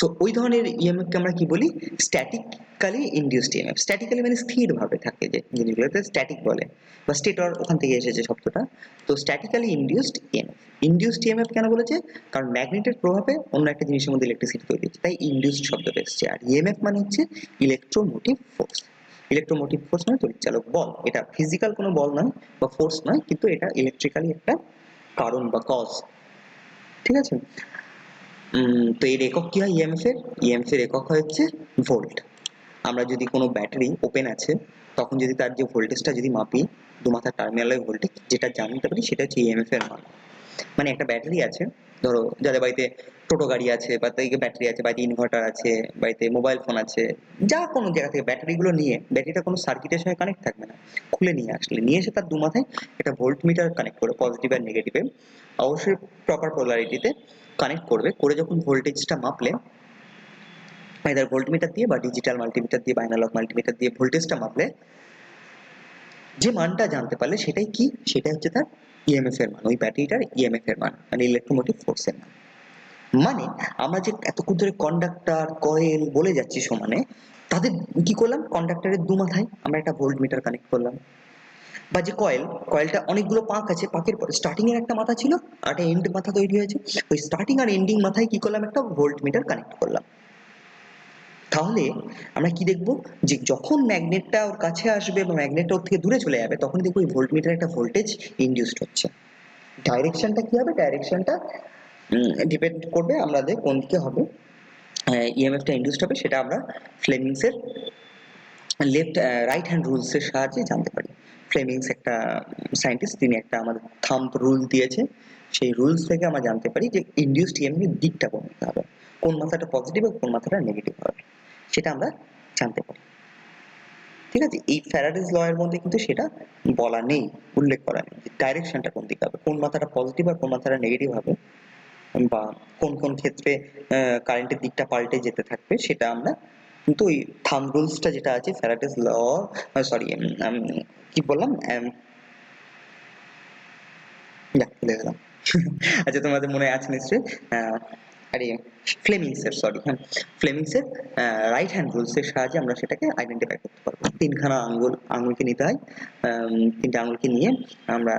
সো ওই ধরনের ইএমএফ কে আমরা কি বলি, স্ট্যাটিক্যালি ইনডিউসড ইএমএফ। স্ট্যাটিক্যালি মানে স্থির ভাবে থাকে যে জিনিসগুলোতে স্ট্যাটিক বলে, বা স্টেটর ওখান থেকে এসেছে শব্দটা। তো statically induced EMF. Induced EMF কেন বলেছে, কারণ ম্যাগনেটের প্রভাবে অন্য একটা জিনিসের মধ্যে ইলেকট্রিসিটি তৈরি হচ্ছে, তাই ইনডিউসড শব্দটা এসেছে। আর ইএমএফ মানে হচ্ছে ইলেকট্রোমোটিভ ফোর্স। ইলেকট্রোমোটিভ ফোর্স মানে তড়িৎচালক বল। এটা ফিজিক্যাল কোনো বল নয় বা ফোর্স নয়, কিন্তু এটা ইলেকট্রিক্যালি একটা কারণ বা কজ। ঠিক আছে। তো এর একক কি হয় ইএমএফ এর? ইএমএফ এর একক হচ্ছে ভোল্ট। আমরা যদি কোনো ব্যাটারি ওপেন আছে, তখন যদি তার যে ভোল্টেজটা যদি মাপি, দুমাথার টার্মিনালের ভোল্টেজ যেটা জানতে পারি, সেটা হচ্ছে ইএমএফ এর মান। মানে একটা ব্যাটারি আছে, ধরো যাদের বাড়িতে টোটো গাড়ি আছে, বা তাদের ব্যাটারি আছে, বাড়িতে ইনভার্টার আছে, বাড়িতে মোবাইল ফোন আছে, যা কোনো জায়গা থেকে ব্যাটারিগুলো নিয়ে, ব্যাটারিটা কোনো সার্কিটের সঙ্গে কানেক্ট থাকবে না, খুলে নিয়ে আসলে, নিয়ে এসে তার দুমাথায় একটা ভোল্ট মিটার কানেক্ট করে, পজিটিভ আর নেগেটিভে অবশ্যই প্রপার পোলারিটিতে কানেক্ট করবে, করে যখন ভোল্টেজটা মাপলে, আইদার ভোল্টমিটার দিয়ে বা ডিজিটাল মাল্টিমিটার দিয়ে বা অ্যানালগ মাল্টিমিটার দিয়ে ভোল্টেজটা মাপলে যে মানটা জানতে পারলে, সেটাই কি, সেটা হচ্ছে তার ইএমএফ এর মান, ওই ব্যাটারিটার ইএমএফ এর মান, মানে ইলেকট্রোমোটিভ ফোর্স এর মান। মানে আমরা যে এতক্ষণ ধরে কন্ডাক্টর, কয়েল বলে যাচ্ছি সমানে, তাদের কি করলাম, কন্ডাক্টরের দু মাথায় আমরা একটা ভোল্ট মিটার কানেক্ট করলাম। বা যে কয়েল, কয়েলটা অনেকগুলো পাক আছে, পাকের পরে স্টার্টিং এর একটা মাথা ছিল আর একটা এন্ড মাথা তৈরি হয়েছে, ওই স্টার্টিং আর এন্ডিং মাথায় কি করলাম, একটা ভোল্ট মিটার কানেক্ট করলাম। তাহলে আমরা কি দেখবো, যে যখন ম্যাগনেটটা ওর কাছে আসবে বা ম্যাগনেটটা ওর থেকে দূরে চলে যাবে, তখন দেখবো ওই ভোল্টমিটারে একটা ভোল্টেজ ইনডিউসড হচ্ছে। ডাইরেকশনটা কি হবে, ডাইরেকশনটা ডিপেন্ড করবে আমাদের কোন দিকে হবে ইএমএফটা ইনডিউসড হবে, সেটা আমরা ফ্লেমিংসের লেফট রাইট হ্যান্ড রুলসের সাহায্যে জানতে পারি। ফ্লেমিংস একটা সায়েন্টিস্ট, তিনি একটা আমাদের থাম্ব রুল দিয়েছে, সেই রুলস থেকে আমরা জানতে পারি যে ইনডিউসড ইএমএফ এর দিকটা কোন দিকে হবে, কোন মাথাটা পজিটিভ আর কোন মাথাটা নেগেটিভ হবে, সেটা আমরা জানতে পারি। ঠিক আছে। এই ফ্যারাডেজ ল এর মধ্যে কিন্তু সেটা বলা নেই, উল্লেখ করা নেই যে ডাইরেকশনটা কোন দিকে হবে, কোন মাথাটা পজিটিভ আর কোন মাথাটা নেগেটিভ হবে, বা কোন কোন ক্ষেত্রে কারেন্টের দিকটা পাল্টে যেতে থাকবে, সেটা আমরা কিন্তু ওই থাম্ব রুলসটা যেটা আছে ফ্যারাডেজ ল, সরি কি বললাম, যাক ভুলে গেলাম। আচ্ছা, তোমাদের মনে আছে নিশ্চয়ই, আরে ফ্লেমিংসের, সরি, হ্যাঁ, ফ্লেমিংসের রাইট হ্যান্ড রুলসের সাহায্যে আমরা সেটাকে আইডেন্টিফাই করতে পারবো। তিনখানা আঙুলকে নিতে হয়, তিনটে আঙুলকে নিয়ে আমরা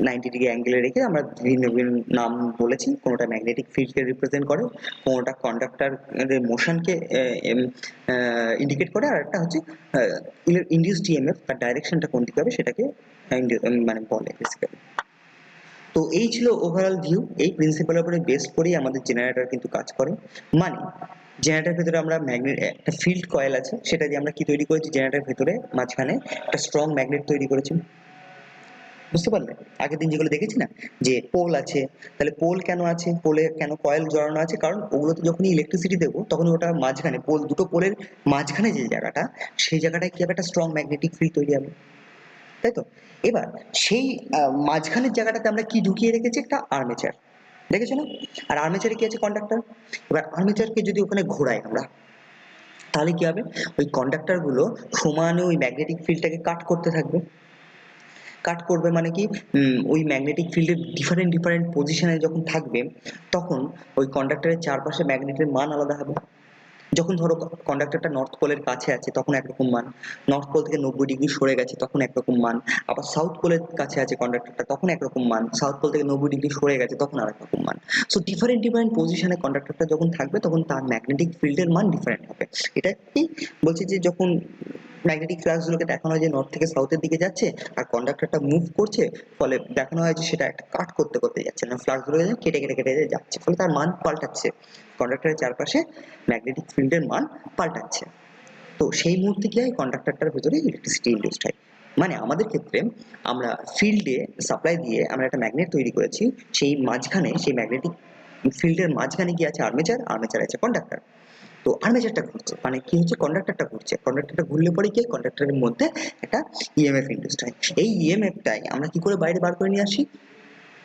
90 ডিগ্রি অ্যাঙ্গেলে রেখে আমরা বিভিন্ন বিভিন্ন নাম বলেছি, কোনোটা ম্যাগনেটিক ফিল্ডকে রিপ্রেজেন্ট করে, কোনোটা কন্ডাক্টর মোশনকে ইন্ডিকেট করে, আর একটা হচ্ছে ইনডিউসড ইএমএফ বা ডাইরেকশনটা কোন দিকে হবে সেটাকে মানে বলে বেসিক্যালি। তো এই ছিল ওভারঅল ভিউ। এই প্রিন্সিপালের উপরে বেস করেই আমাদের জেনারেটর কিন্তু কাজ করে। মানে জেনারেটরের ভেতরে আমরা ম্যাগনেট, একটা ফিল্ড কয়েল আছে, সেটা দিয়ে আমরা কি তৈরি করেছি, জেনারেটরের ভেতরে মাঝখানে একটা স্ট্রং ম্যাগনেট তৈরি করেছি। বুঝতে পারলে? আগের দিন যেগুলো দেখেছি না, যে পোল আছে, তাহলে পোল কেন আছে, পোলে কেন কয়েল জড়ানো আছে, কারণ ওগুলোতে যখনই ইলেকট্রিসিটি দেবো, তখন ওটা মাঝখানে, পোল দুটো পোলের মাঝখানে যে জায়গাটা, সেই জায়গাটায় কি হবে, একটা স্ট্রং ম্যাগনেটিক ফিল্ড তৈরি হবে, তাই তো? এবার সেই মাঝখানের জায়গাটাতে আমরা কি ঢুকিয়ে রেখেছি, একটা আর্মেচার, দেখেছো না? আর আর্মেচারে কি আছে, কন্ডাক্টর। এবার আর্মেচারকে যদি ওখানে ঘোরাই আমরা, তাহলে কি হবে, ওই কন্ডাক্টর গুলো সমানে ওই ম্যাগনেটিক ফিল্ডটাকে কাট করতে থাকবে। কাট করবে মানে কি, ওই ম্যাগনেটিক ফিল্ডের ডিফারেন্ট ডিফারেন্ট পজিশনে যখন থাকবে, তখন ওই কন্ডাক্টরের চারপাশে ম্যাগনেটের মান আলাদা হবে। যখন ধরো কন্ডাক্টরটা নর্থ পোলের কাছে আছে, তখন একরকম মান, নর্থ পোল থেকে 90 ডিগ্রি সরে গেছে, তখন একরকম মান, আবার সাউথ পোলের কাছে আছে কন্ডাক্টরটা, তখন একরকম মান, সাউথ পোল থেকে 90 ডিগ্রি সরে গেছে, তখন আর একরকম মান। সো ডিফারেন্ট ডিফারেন্ট পজিশনে কন্ডাক্টরটা যখন থাকবে, তখন তার ম্যাগনেটিক ফিল্ডের মান ডিফারেন্ট হবে। এটা কি বলছে, যে যখন ম্যাগনেটিক ফ্লাক্স গুলোকে দেখানো হয় যে নর্থ থেকে সাউথের দিকে যাচ্ছে, আর কন্ডাক্টরটা মুভ করছে, ফলে দেখানো হয় যে সেটা একটা কাট করতে করতে যাচ্ছে না, ফ্লাক্স গুলো কেটে কেটে কেটে যাচ্ছে, ফলে তার মান পাল্টাচ্ছে, কন্ডাক্টরের চারপাশে ম্যাগনেটিক ফিল্ডের মান পাল্টাচ্ছে। তো সেই মুহূর্তে কি হয়, কন্ডাক্টরটার ভেতরে ইলেকট্রিসিটি ইনডিউসড হয়। মানে আমাদের ক্ষেত্রে আমরা ফিল্ডে সাপ্লাই দিয়ে আমরা একটা ম্যাগনেট তৈরি করেছি, সেই মাঝখানে, সেই ম্যাগনেটিক ফিল্ডের মাঝখানে কি আছে, আর্মেচার, আর্মেচার আছে কন্ডাক্টর। তো আর্মেচারটা ঘুরছে, মানে কি হচ্ছে, কন্ডাক্টরটা ঘুরছে, কন্ডাক্টরটা ঘুরলে পরে কি, কন্ডাক্টরের মধ্যে একটা ইএমএফ ইনডিউসড হয়। এই ইএমএফটাই আমরা কি করে বাইরে বার করে নিয়ে আসি,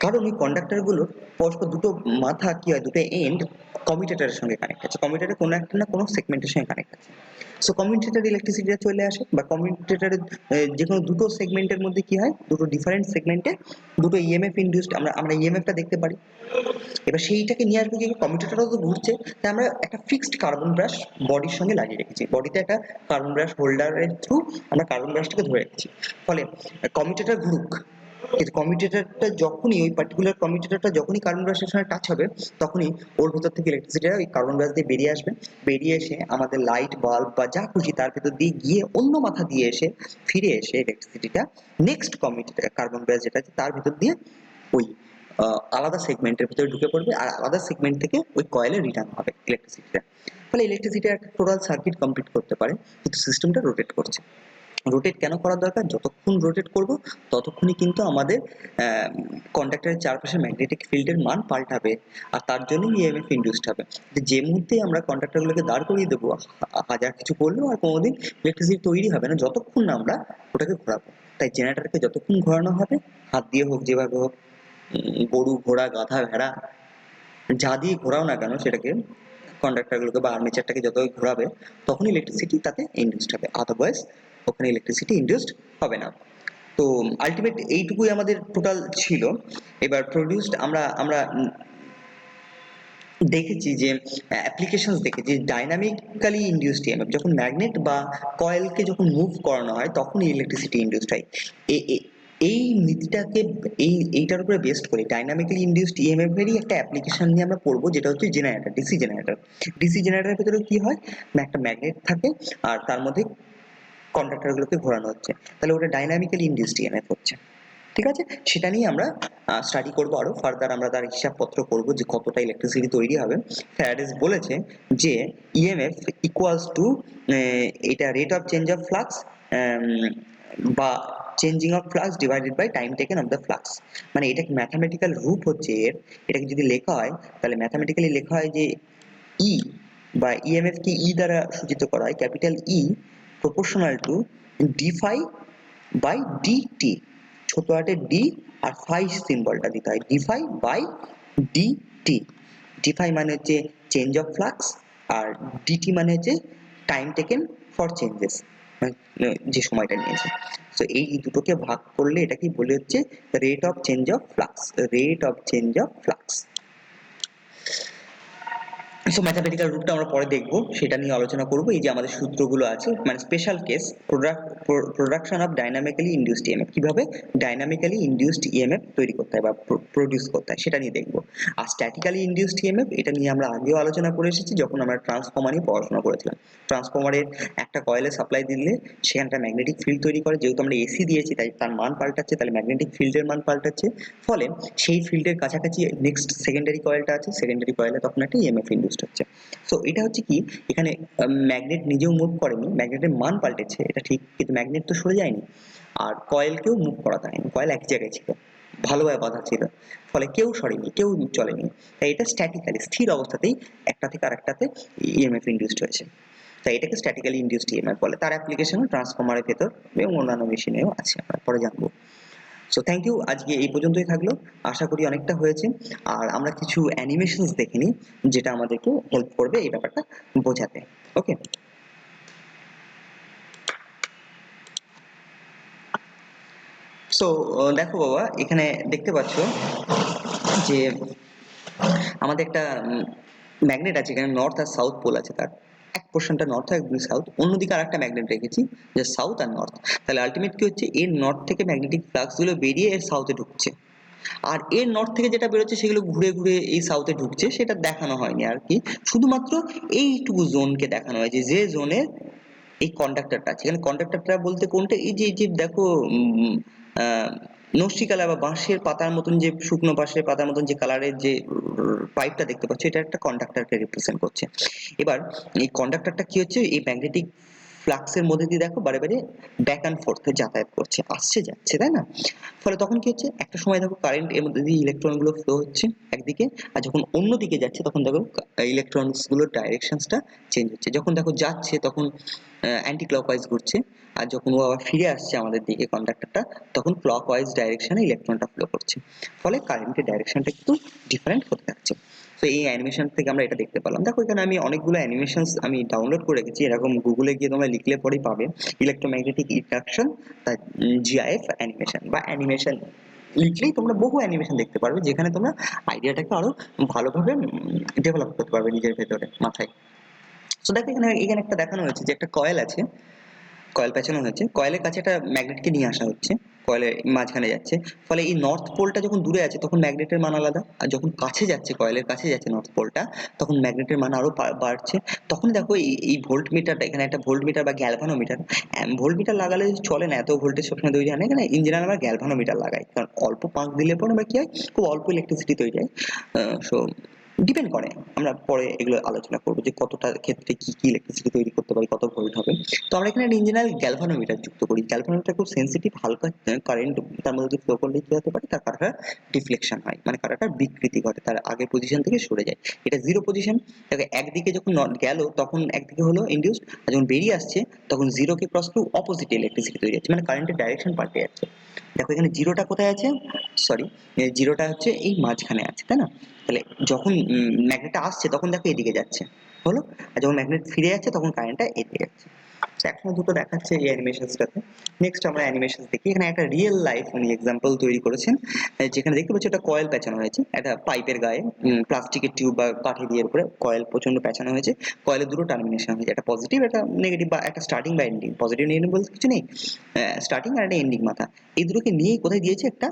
কারণ ওই কন্ডাক্টর গুলোর পরস্পর দুটো মাথা কি হয়, দুটো এন্ড কমিউটেটরের সঙ্গে কানেক্ট আছে, কমিউটেটর কোনো একটা না কোনো সেগমেন্টের সঙ্গে কানেক্ট আছে। সো কমিউটেটর ইলেকট্রিসিটিটা চলে আসে, বা কমিউটেটরের যে কোনো দুটো সেগমেন্টের মধ্যে কি হয়, দুটো ডিফারেন্ট সেগমেন্টে দুটো ইএমএফ ইনডিউসড আমরা ইএমএফটা দেখতে পারি। এবার সেইটাকে নিয়ে আসবে কি, কমিউটেটরও তো ঘুরছে, তাই আমরা একটা ফিক্সড কার্বন ব্রাশ বডির সঙ্গে লাগিয়ে রেখেছি, বডিতে একটা কার্বন ব্রাশ হোল্ডারের থ্রু আমরা কার্বন ব্রাশটাকে ধরে রেখেছি। ফলে কমিউটেটর ঘুরুক, কিন্তু কমিউটেটরটা যখনই ওই পার্টিকুলার কমিউটেটরটা যখনই কার্বন ব্রাশের সঙ্গে টাচ হবে, তখনই ওর ভেতর থেকে ইলেকট্রিসিটিটা ওই কার্বন ব্রাশ দিয়ে বেরিয়ে আসবে, বেরিয়ে এসে আমাদের লাইট বাল্ব বা যা খুশি তার ভেতর দিয়ে গিয়ে অন্য মাথা দিয়ে এসে ফিরে এসে ইলেকট্রিসিটিটা নেক্সট কমিউটেটর কার্বন ব্রাশ যেটা আছে তার ভেতর দিয়ে ওই আলাদা সেগমেন্টের ভিতরে ঢুকে পড়বে, আর আলাদা সেগমেন্ট থেকে ওই কয়েলে রিটার্ন হবে ইলেকট্রিসিটিটা। ফলে ইলেকট্রিসিটি একটা টোটাল সার্কিট কমপ্লিট করতে পারে, কিন্তু সিস্টেমটা রোটেট করছে। রোটেট কেন করা দরকার? যতক্ষণ রোটেট করব ততক্ষণই কিন্তু আমাদের কন্ডাক্টরের চারপাশে ম্যাগনেটিক ফিল্ডের মান পাল্টাবে, আর তার জন্যই ইএমএফ ইন্ডিউসড হবে। যে মুহূর্তে আমরা কন্ডাক্টরগুলোকে দাঁড় করিয়ে দেবো, হাজার কিছু করলেও আর কোনোদিন ইলেকট্রিসিটি তৈরি হবে না যতক্ষণ না আমরা ওটাকে ঘোরাবো। তাই জেনারেটরকে যতক্ষণ ঘোরানো হবে, হাত দিয়ে হোক যেভাবে হোক, গরু ঘোড়া গাধা ভেড়া যা দিয়ে ঘোরাও না কেন সেটাকে, কন্ডাক্টরগুলোকে বা আর্মেচারটাকে যত ঘোরাবে তখনই ইলেকট্রিসিটি তাতে ইন্ডিউসড হবে, আদারওয়াইজ ওখানে ইলেকট্রিসিটি ইন্ডিউসড হবে না। তো আলটিমেট এইটুকুই আমাদের টোটাল ছিল। এবার প্রডিউসড আমরা আমরা দেখেছি যে অ্যাপ্লিকেশনস দেখেছি ডাইনামিক্যালি ইনডিউসড ইএমএফ যখন ম্যাগনেট বা কয়েলকে যখন মুভ করানো হয় তখনই ইলেকট্রিসিটি ইনডিউসড হয়। এই নীতিটাকে এইটার উপরে বেস্ট করে ডাইনামিক্যালি ইনডিউসড ইএমএফ এরই একটা অ্যাপ্লিকেশন নিয়ে আমরা পড়বো, যেটা হচ্ছে জেনারেটর, ডিসি জেনারেটর। ডিসি জেনারেটরের ভেতরে কি হয় না, একটা ম্যাগনেট থাকে আর তার মধ্যে কন্ডাক্টরগুলোকে ঘোরানো হচ্ছে, তাহলে ওটা ডাইনামিক্যালি ইনডিউসড ইএমএফ হচ্ছে। ঠিক আছে, সেটা নিয়ে আমরা স্টাডি করবো আরো ফার্দার, আমরা তার হিসাবপত্র করবো যে কতটা ইলেকট্রিসিটি তৈরি হবে। ফ্যারাডেস বলেছে যে ইএমএফ ইকুয়ালস টু এটা rate of change of flux বা changing of flux divided by time taken of the flux. মানে এটা ম্যাথামেটিক্যাল রূপ হচ্ছে এর, এটাকে যদি লেখা হয় তাহলে ম্যাথামেটিক্যালি লেখা হয় যে ই বা ইএমএফ কে ই দ্বারা সূচিত করা হয়, capital E proportional to D phi by DT, ছোট হাতের ডি আর ফাই সিম্বলটা দিতে হয়, D phi by DT. D phi মানে হচ্ছে চেঞ্জ অফ ফ্লাক্স, আর ডিটি মানে হচ্ছে টাইম টেকেন ফর চেঞ্জেস, যে সময়টা নিয়েছে। সো এই দুটোকে ভাগ করলে এটাকে বলে হচ্ছে rate of change of flux, rate of change of flux. So mathematical রূপটা আমরা পরে দেখবো, সেটা নিয়ে আলোচনা করবো। এই যে আমাদের সূত্রগুলো আছে, মানে special case production of dynamically induced EMF, কিভাবে ডাইনামিক্যালি ইনডিউসড ইএমএফ তৈরি করতে হয় বা প্রডিউস করতে হয় সেটা নিয়ে দেখবো। আর স্ট্যাটিক্যালি ইনডিউসড ইএমএফ এটা নিয়ে আমরা আগেও আলোচনা করে এসেছি যখন আমরা ট্রান্সফর্মার নিয়ে পড়াশোনা করেছিলাম। ট্রান্সফর্মারের একটা কয়েলে সাপ্লাই দিলে সেখানটা ম্যাগনেটিক ফিল্ড তৈরি করে, যেহেতু আমরা এসি দিয়েছি তাই তার মান পাল্টাচ্ছে, তাহলে ম্যাগনেটিক ফিল্ডের মান পাল্টাচ্ছে, ফলে সেই ফিল্ডের কাছাকাছি নেক্সট সেকেন্ডারি কয়েলটা আছে, সেকেন্ডারি কয়েলে তখন একটা ইএমএফ ইনডিউসড হচ্ছে। সো এটা হচ্ছে কি, এখানে ম্যাগনেট নিজেও মুভ করেনি, ম্যাগনেটের মান পাল্টেছে এটা ঠিক, কিন্তু ম্যাগনেট তো সরে যায়নি, আর কয়েলকেও মুভ করাতে হয়নি, কয়েল এক জায়গায় ছিল, ভালোভাবে বাঁধা ছিল, ফলে কেউ সরেনি, কেউ চলেনি। তাই এটা স্ট্যাটিক্যালি স্থির অবস্থাতেই একটা থেকে আরেকটাতে ইএমএফ ইনডিউসড হয়েছে, তাই এটাকে স্ট্যাটিক্যালি ইনডিউসড ইএমএফ বলে। তার অ্যাপ্লিকেশন ট্রান্সফর্মারের ভেতর এবং অন্যান্য মেশিনেও আছে, আমরা পরে জানবো। সো থ্যাংক ইউ, আজকে এই পর্যন্তই থাকলো, আশা করি অনেকটা হয়েছে। আর আমরা কিছু অ্যানিমেশনস দেখে নিই যেটা আমাদেরকে হেল্প করবে এই ব্যাপারটা বোঝাতে। ওকে, সো দেখো বাবা, এখানে দেখতে পাচ্ছ যে আমাদের একটা ম্যাগনেট আছে, এখানে নর্থ আর সাউথ পোল আছে, তার এক পোর্শনটা নর্থ আর একদিকে সাউথ, অন্যদিকে আর একটা ম্যাগনেট রেখেছি যে সাউথ আর নর্থ। তাহলে আলটিমেট কি হচ্ছে, এর নর্থ থেকে ম্যাগনেটিক ফ্লাক্স গুলো বেরিয়ে এর সাউথে ঢুকছে, আর এর নর্থ থেকে যেটা বেরোচ্ছে সেগুলো ঘুরে ঘুরে এই সাউথে ঢুকছে, সেটা দেখানো হয়নি আর কি, শুধুমাত্র এইটুকু জোনকে দেখানো হয়েছে, যে জোনে এই কন্ডাক্টরটা আছে। এখানে কন্ডাক্টরটা বলতে কোনটা, এই যে দেখো নস্যি কালার বা বাঁশের পাতার মতন, যে শুকনো বাঁশের পাতার মতন যে কালারের যে পাইপটা দেখতে পাচ্ছ, এটা একটা কন্ডাক্টরকে রিপ্রেজেন্ট করছে। এবার এই কন্ডাক্টরটা কি হচ্ছে, এই ম্যাগনেটিক ফ্লাক্সের মধ্যে দিয়ে দেখো বারে বারে ব্যাক অ্যান্ড ফোর্থে যাতায়াত করছে, আসছে যাচ্ছে, তাই না? ফলে তখন কি হচ্ছে, একটা সময় দেখো কারেন্ট এর মধ্যে দিয়ে ইলেকট্রন গুলো ফ্লো হচ্ছে একদিকে, আর যখন অন্য দিকে যাচ্ছে তখন দেখো ইলেকট্রনস গুলোর ডাইরেকশনসটা চেঞ্জ হচ্ছে। যখন দেখো যাচ্ছে তখন অ্যান্টি ক্লকওয়াইজ ঘুরছে, আর যখন ও আবার ফিরে আসছে আমাদের দিকে কন্ডাক্টরটা, তখন ক্লকওয়াইজ ডাইরেকশনে ইলেকট্রনটা ফ্লো করছে, ফলে কারেন্টের ডাইরেকশনটা কিন্তু ডিফারেন্ট হতে থাকছে। তো এই অ্যানিমেশন থেকে আমরা এটা দেখতে পেলাম। দেখো এখানে আমি অনেকগুলো অ্যানিমেশনস আমি ডাউনলোড করে রেখেছি, এরকম গুগলে গিয়ে তোমরা লিখলে পরেই পাবে ইলেকট্রোম্যাগনেটিক ইন্টারঅ্যাকশন জিআইএফ অ্যানিমেশন, বা অ্যানিমেশন লিখলেই তোমরা বহু অ্যানিমেশন দেখতে পারবে, যেখানে তোমরা আইডিয়াটাকে আরো ভালোভাবে ডেভেলপ করতে পারবে নিজের ভেতরে মাথায়। সো দেখো এখানে এখানে একটা দেখানো হয়েছে যে একটা কয়েল আছে, কয়েল পেঁচানো হয়েছে, কয়েলের কাছে একটা ম্যাগনেটকে নিয়ে আসা হচ্ছে, কয়েলের মাঝখানে যাচ্ছে, ফলে এই নর্থ পোলটা যখন দূরে আছে তখন ম্যাগনেটের মান আলাদা, আর যখন কাছে যাচ্ছে, কয়েলের কাছে যাচ্ছে নর্থ পোলটা, তখন ম্যাগনেটের মান আরো বাড়ছে। তখন দেখো এই ভোল্ট মিটারটা, এখানে একটা ভোল্ট মিটার বা গ্যালভানোমিটার, ভোল্ট মিটার লাগালে চলে না, এত ভোল্টেজ সবসময় তৈরি হয় না, এখানে ইন জেনারেল আমরা গ্যালভানোমিটার লাগাই, কারণ অল্প পাক দিলে পরে আমরা কি হয়, খুব অল্প ইলেকট্রিসিটি তৈরি হয়। সো ডিপেন্ড করে, আমরা পরে এগুলো আলোচনা করবো যে কতটা ক্ষেত্রে কি কি ইলেকট্রিসিটি তৈরি করতে পারি, কত ভোল্ট হবে। তো আমরা এখানে ইন জেনারেল গ্যালভানোমিটার যুক্ত করি। গ্যালভানোমিটার খুব সেন্সিটিভ, হালকা কারেন্ট তার মধ্যে ফ্লো করলে কি হতে পারে, তার কাঁটাটা ডিফ্লেকশন হয়, মানে কাঁটাটার বিকৃতি ঘটে, তার আগের পজিশন থেকে সরে যায়। এটা জিরো পজিশন, দেখো একদিকে যখন গেল তখন একদিকে হলো ইনডিউসড, আর যখন বেরিয়ে আসছে তখন জিরোকে ক্রস করে অপোজিট ইলেকট্রিসিটি তৈরি হচ্ছে, মানে কারেন্টের ডাইরেকশন পাল্টে যাচ্ছে। দেখো এখানে জিরোটা কোথায় আছে, সরি, জিরোটা হচ্ছে এই মাঝখানে আছে, তাই না? তাহলে যখন ম্যাগনেটটা আসছে তখন দেখো এদিকে যাচ্ছে, হলো, আর যখন ম্যাগনেট ফিরে যাচ্ছে তখন কারেন্টটা এদিকে যাচ্ছে। একসঙ্গে দুটো দেখাচ্ছে এই অ্যানিমেশনসটাতে। নেক্সট আমরা অ্যানিমেশন দেখি, এখানে একটা রিয়েল লাইফ উনি এক্সাম্পল তৈরি করেছেন, যেখানে দেখতে পাচ্ছি একটা কয়েল পেঁচানো হয়েছে একটা পাইপের গায়ে, প্লাস্টিকের টিউব বা কাঠি দিয়ে উপরে কয়েল প্রচন্ড পেঁচানো হয়েছে, কয়েলের দুটো টার্মিনেশন হয়েছে, একটা পজিটিভ একটা নেগেটিভ, বা একটা স্টার্টিং বা এন্ডিং, পজিটিভ নেগেটিভ বলতে কিছু নেই, স্টার্টিং আর একটা এন্ডিং মাথা, এই দুটোকে নিয়েই কোথায় দিয়েছে, একটা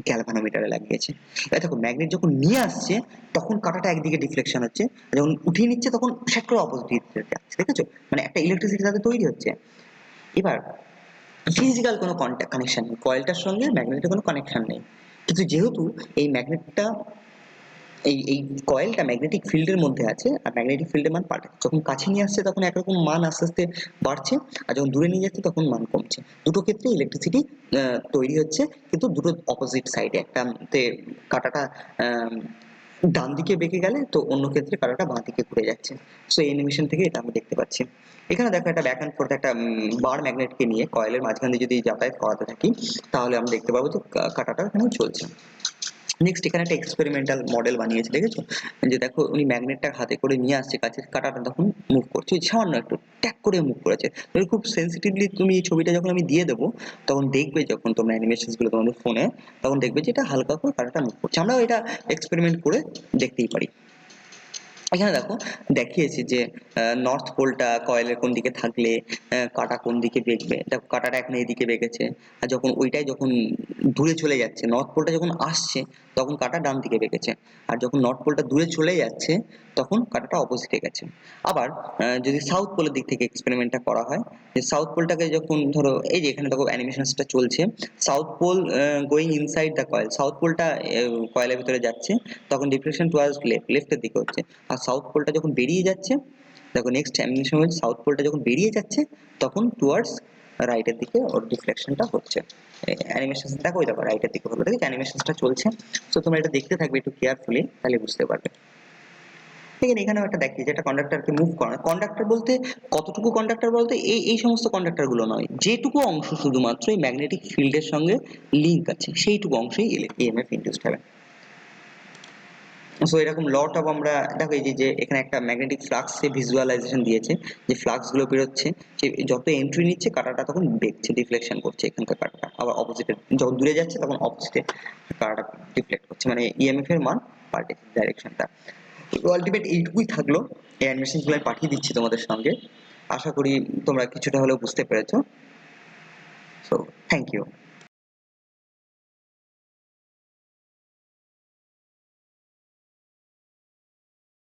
গ্যালভানোমিটারে লাগিয়েছে। এবার দেখো ম্যাগনেট যখন নিয়ে আসছে তখন কাঁটাটা একদিকে ডিফ্লেকশন হচ্ছে, আর যখন উঠিয়ে নিচ্ছে তখন সেট করে অপোজিট দিকে যাচ্ছে, দেখেছো, মানে একটা ইলেকট্রিসিটি তাতে তৈরি হচ্ছে। এবার ফিজিক্যাল কোনো কানেকশন নেই, কয়েলটার সঙ্গে ম্যাগনেটের কোনো কানেকশন নেই, কিন্তু যেহেতু এই ম্যাগনেটটা এই কয়েলটা ম্যাগনেটিক ফিল্ডের মধ্যে আছে, আর ম্যাগনেটিক ফিল্ডের মান পাল্টাচ্ছে, যখন কাছে নিয়ে আসছে তখন একরকম মান আস্তে আস্তে বাড়ছে, আর যখন দূরে নিয়ে যাচ্ছে তখন মান কমছে, দুটো ক্ষেত্রে ইলেকট্রিসিটি তৈরি হচ্ছে, কিন্তু দুটো অপোজিট সাইডে, একটাতে কাঁটাটা ডান দিকে বেঁকে গেলে তো অন্য ক্ষেত্রে কাঁটাটা বাঁ দিকে ঘুরে যাচ্ছে। সো এই অ্যানিমেশন থেকে এটা আমি দেখতে পাচ্ছি। এখানে দেখো একটা ব্যাক অ্যান্ড ফোর্থ একটা বার ম্যাগনেটকে নিয়ে কয়েলের মাঝখান দিয়ে যদি যাতায়াত করাতে থাকি, তাহলে আমরা দেখতে পাবো যে কাঁটাটা এখানে চলছে। নেক্সট এখানে একটা এক্সপেরিমেন্টাল মডেল বানিয়েছে, দেখেছো, যে দেখো উনি ম্যাগনেটটা হাতে করে নিয়ে আসছে কাছে, কাঁটাটা তখন মুভ করছে, ওই সামান্য একটু ট্যাক করে মুভ করেছে। তুমি খুব সেন্সিটিভলি তুমি এই ছবিটা যখন আমি দিয়ে দেবো তখন দেখবে, যখন তোমরা অ্যানিমেশনস গুলো তোমাদের ফোনে, তখন দেখবে যে এটা হালকা করে কাঁটাটা মুভ করছে। আমরাও এটা এক্সপেরিমেন্ট করে দেখতেই পারি। এখানে দেখো দেখিয়েছি যে নর্থ পোলটা কয়েলের কোন দিকে থাকলে কাঁটা কোন দিকে বেঁকবে, দেখো কাঁটাটা এখন এদিকে বেঁকেছে, আর যখন ওইটাই যখন দূরে চলে যাচ্ছে, নর্থ পোলটা যখন আসছে তখন কাঁটা ডান দিকে বেঁকেছে, আর যখন নর্থ পোলটা দূরে চলে যাচ্ছে তখন কাঁটাটা অপোজিটে গেছে। আবার যদি সাউথ পোলের দিক থেকে এক্সপেরিমেন্টটা করা হয়, যে সাউথ পোলটাকে যখন ধরো এই যে এখানে দেখো অ্যানিমেশনসটা চলছে, south pole going inside the coil, south পোলটা কয়েলের ভিতরে যাচ্ছে, তখন ডিফ্লেকশন টুয়ার্ডস লেফটের দিকে হচ্ছে, আর সাউথ পোলটা যখন বেরিয়ে যাচ্ছে, দেখো নেক্সট অ্যানিমেশন হচ্ছে সাউথ পোলটা যখন বেরিয়ে যাচ্ছে তখন টুয়ার্ডস রাইটের দিকে ওর ডিফ্লেকশনটা হচ্ছে। অ্যানিমেশন দেখো, ওই দেখো রাইটের দিকে হলো, দেখো অ্যানিমেশনটা চলছে। সো তোমরা এটা দেখতে থাকবে একটু কেয়ারফুলি, তাহলে বুঝতে পারবে। দেখেন এখানেও একটা দেখি যে একটা কন্ডাক্টরকে মুভ করানো, কন্ডাক্টর বলতে কতটুকু কন্ডাক্টর বলতে এই সমস্ত কন্ডাক্টর গুলো নয়, যেটুকু অংশ শুধুমাত্র এই ম্যাগনেটিক ফিল্ডের সঙ্গে লিঙ্ক আছে সেইটুকু অংশেই ইএমএফ ইন্ডিউসড হবে। সো এরকম লট অফ আমরা দেখো এই যে এখানে একটা ম্যাগনেটিক ফ্লাক্স ভিজুয়ালাইজেশন দিয়েছে, যে ফ্লাক্স গুলো বেরোচ্ছে, সে যত এন্ট্রি নিচ্ছে কাঁটাটা তখন বেঁকছে, ডিফ্লেকশন করছে, এখানকার কাঁটাটা আবার অপোজিটে যখন দূরে যাচ্ছে তখন অপোজিটে কাঁটাটা ডিফ্লেক্ট করছে, মানে ইএমএফ এর মান পাল্টে ডাইরেকশনটা। আলটিমেট এইটুকুই থাকলো, এই অ্যানিমেশন গুলো আমি পাঠিয়ে দিচ্ছি তোমাদের সঙ্গে, আশা করি তোমরা কিছুটা হলেও বুঝতে পেরেছো। So thank you.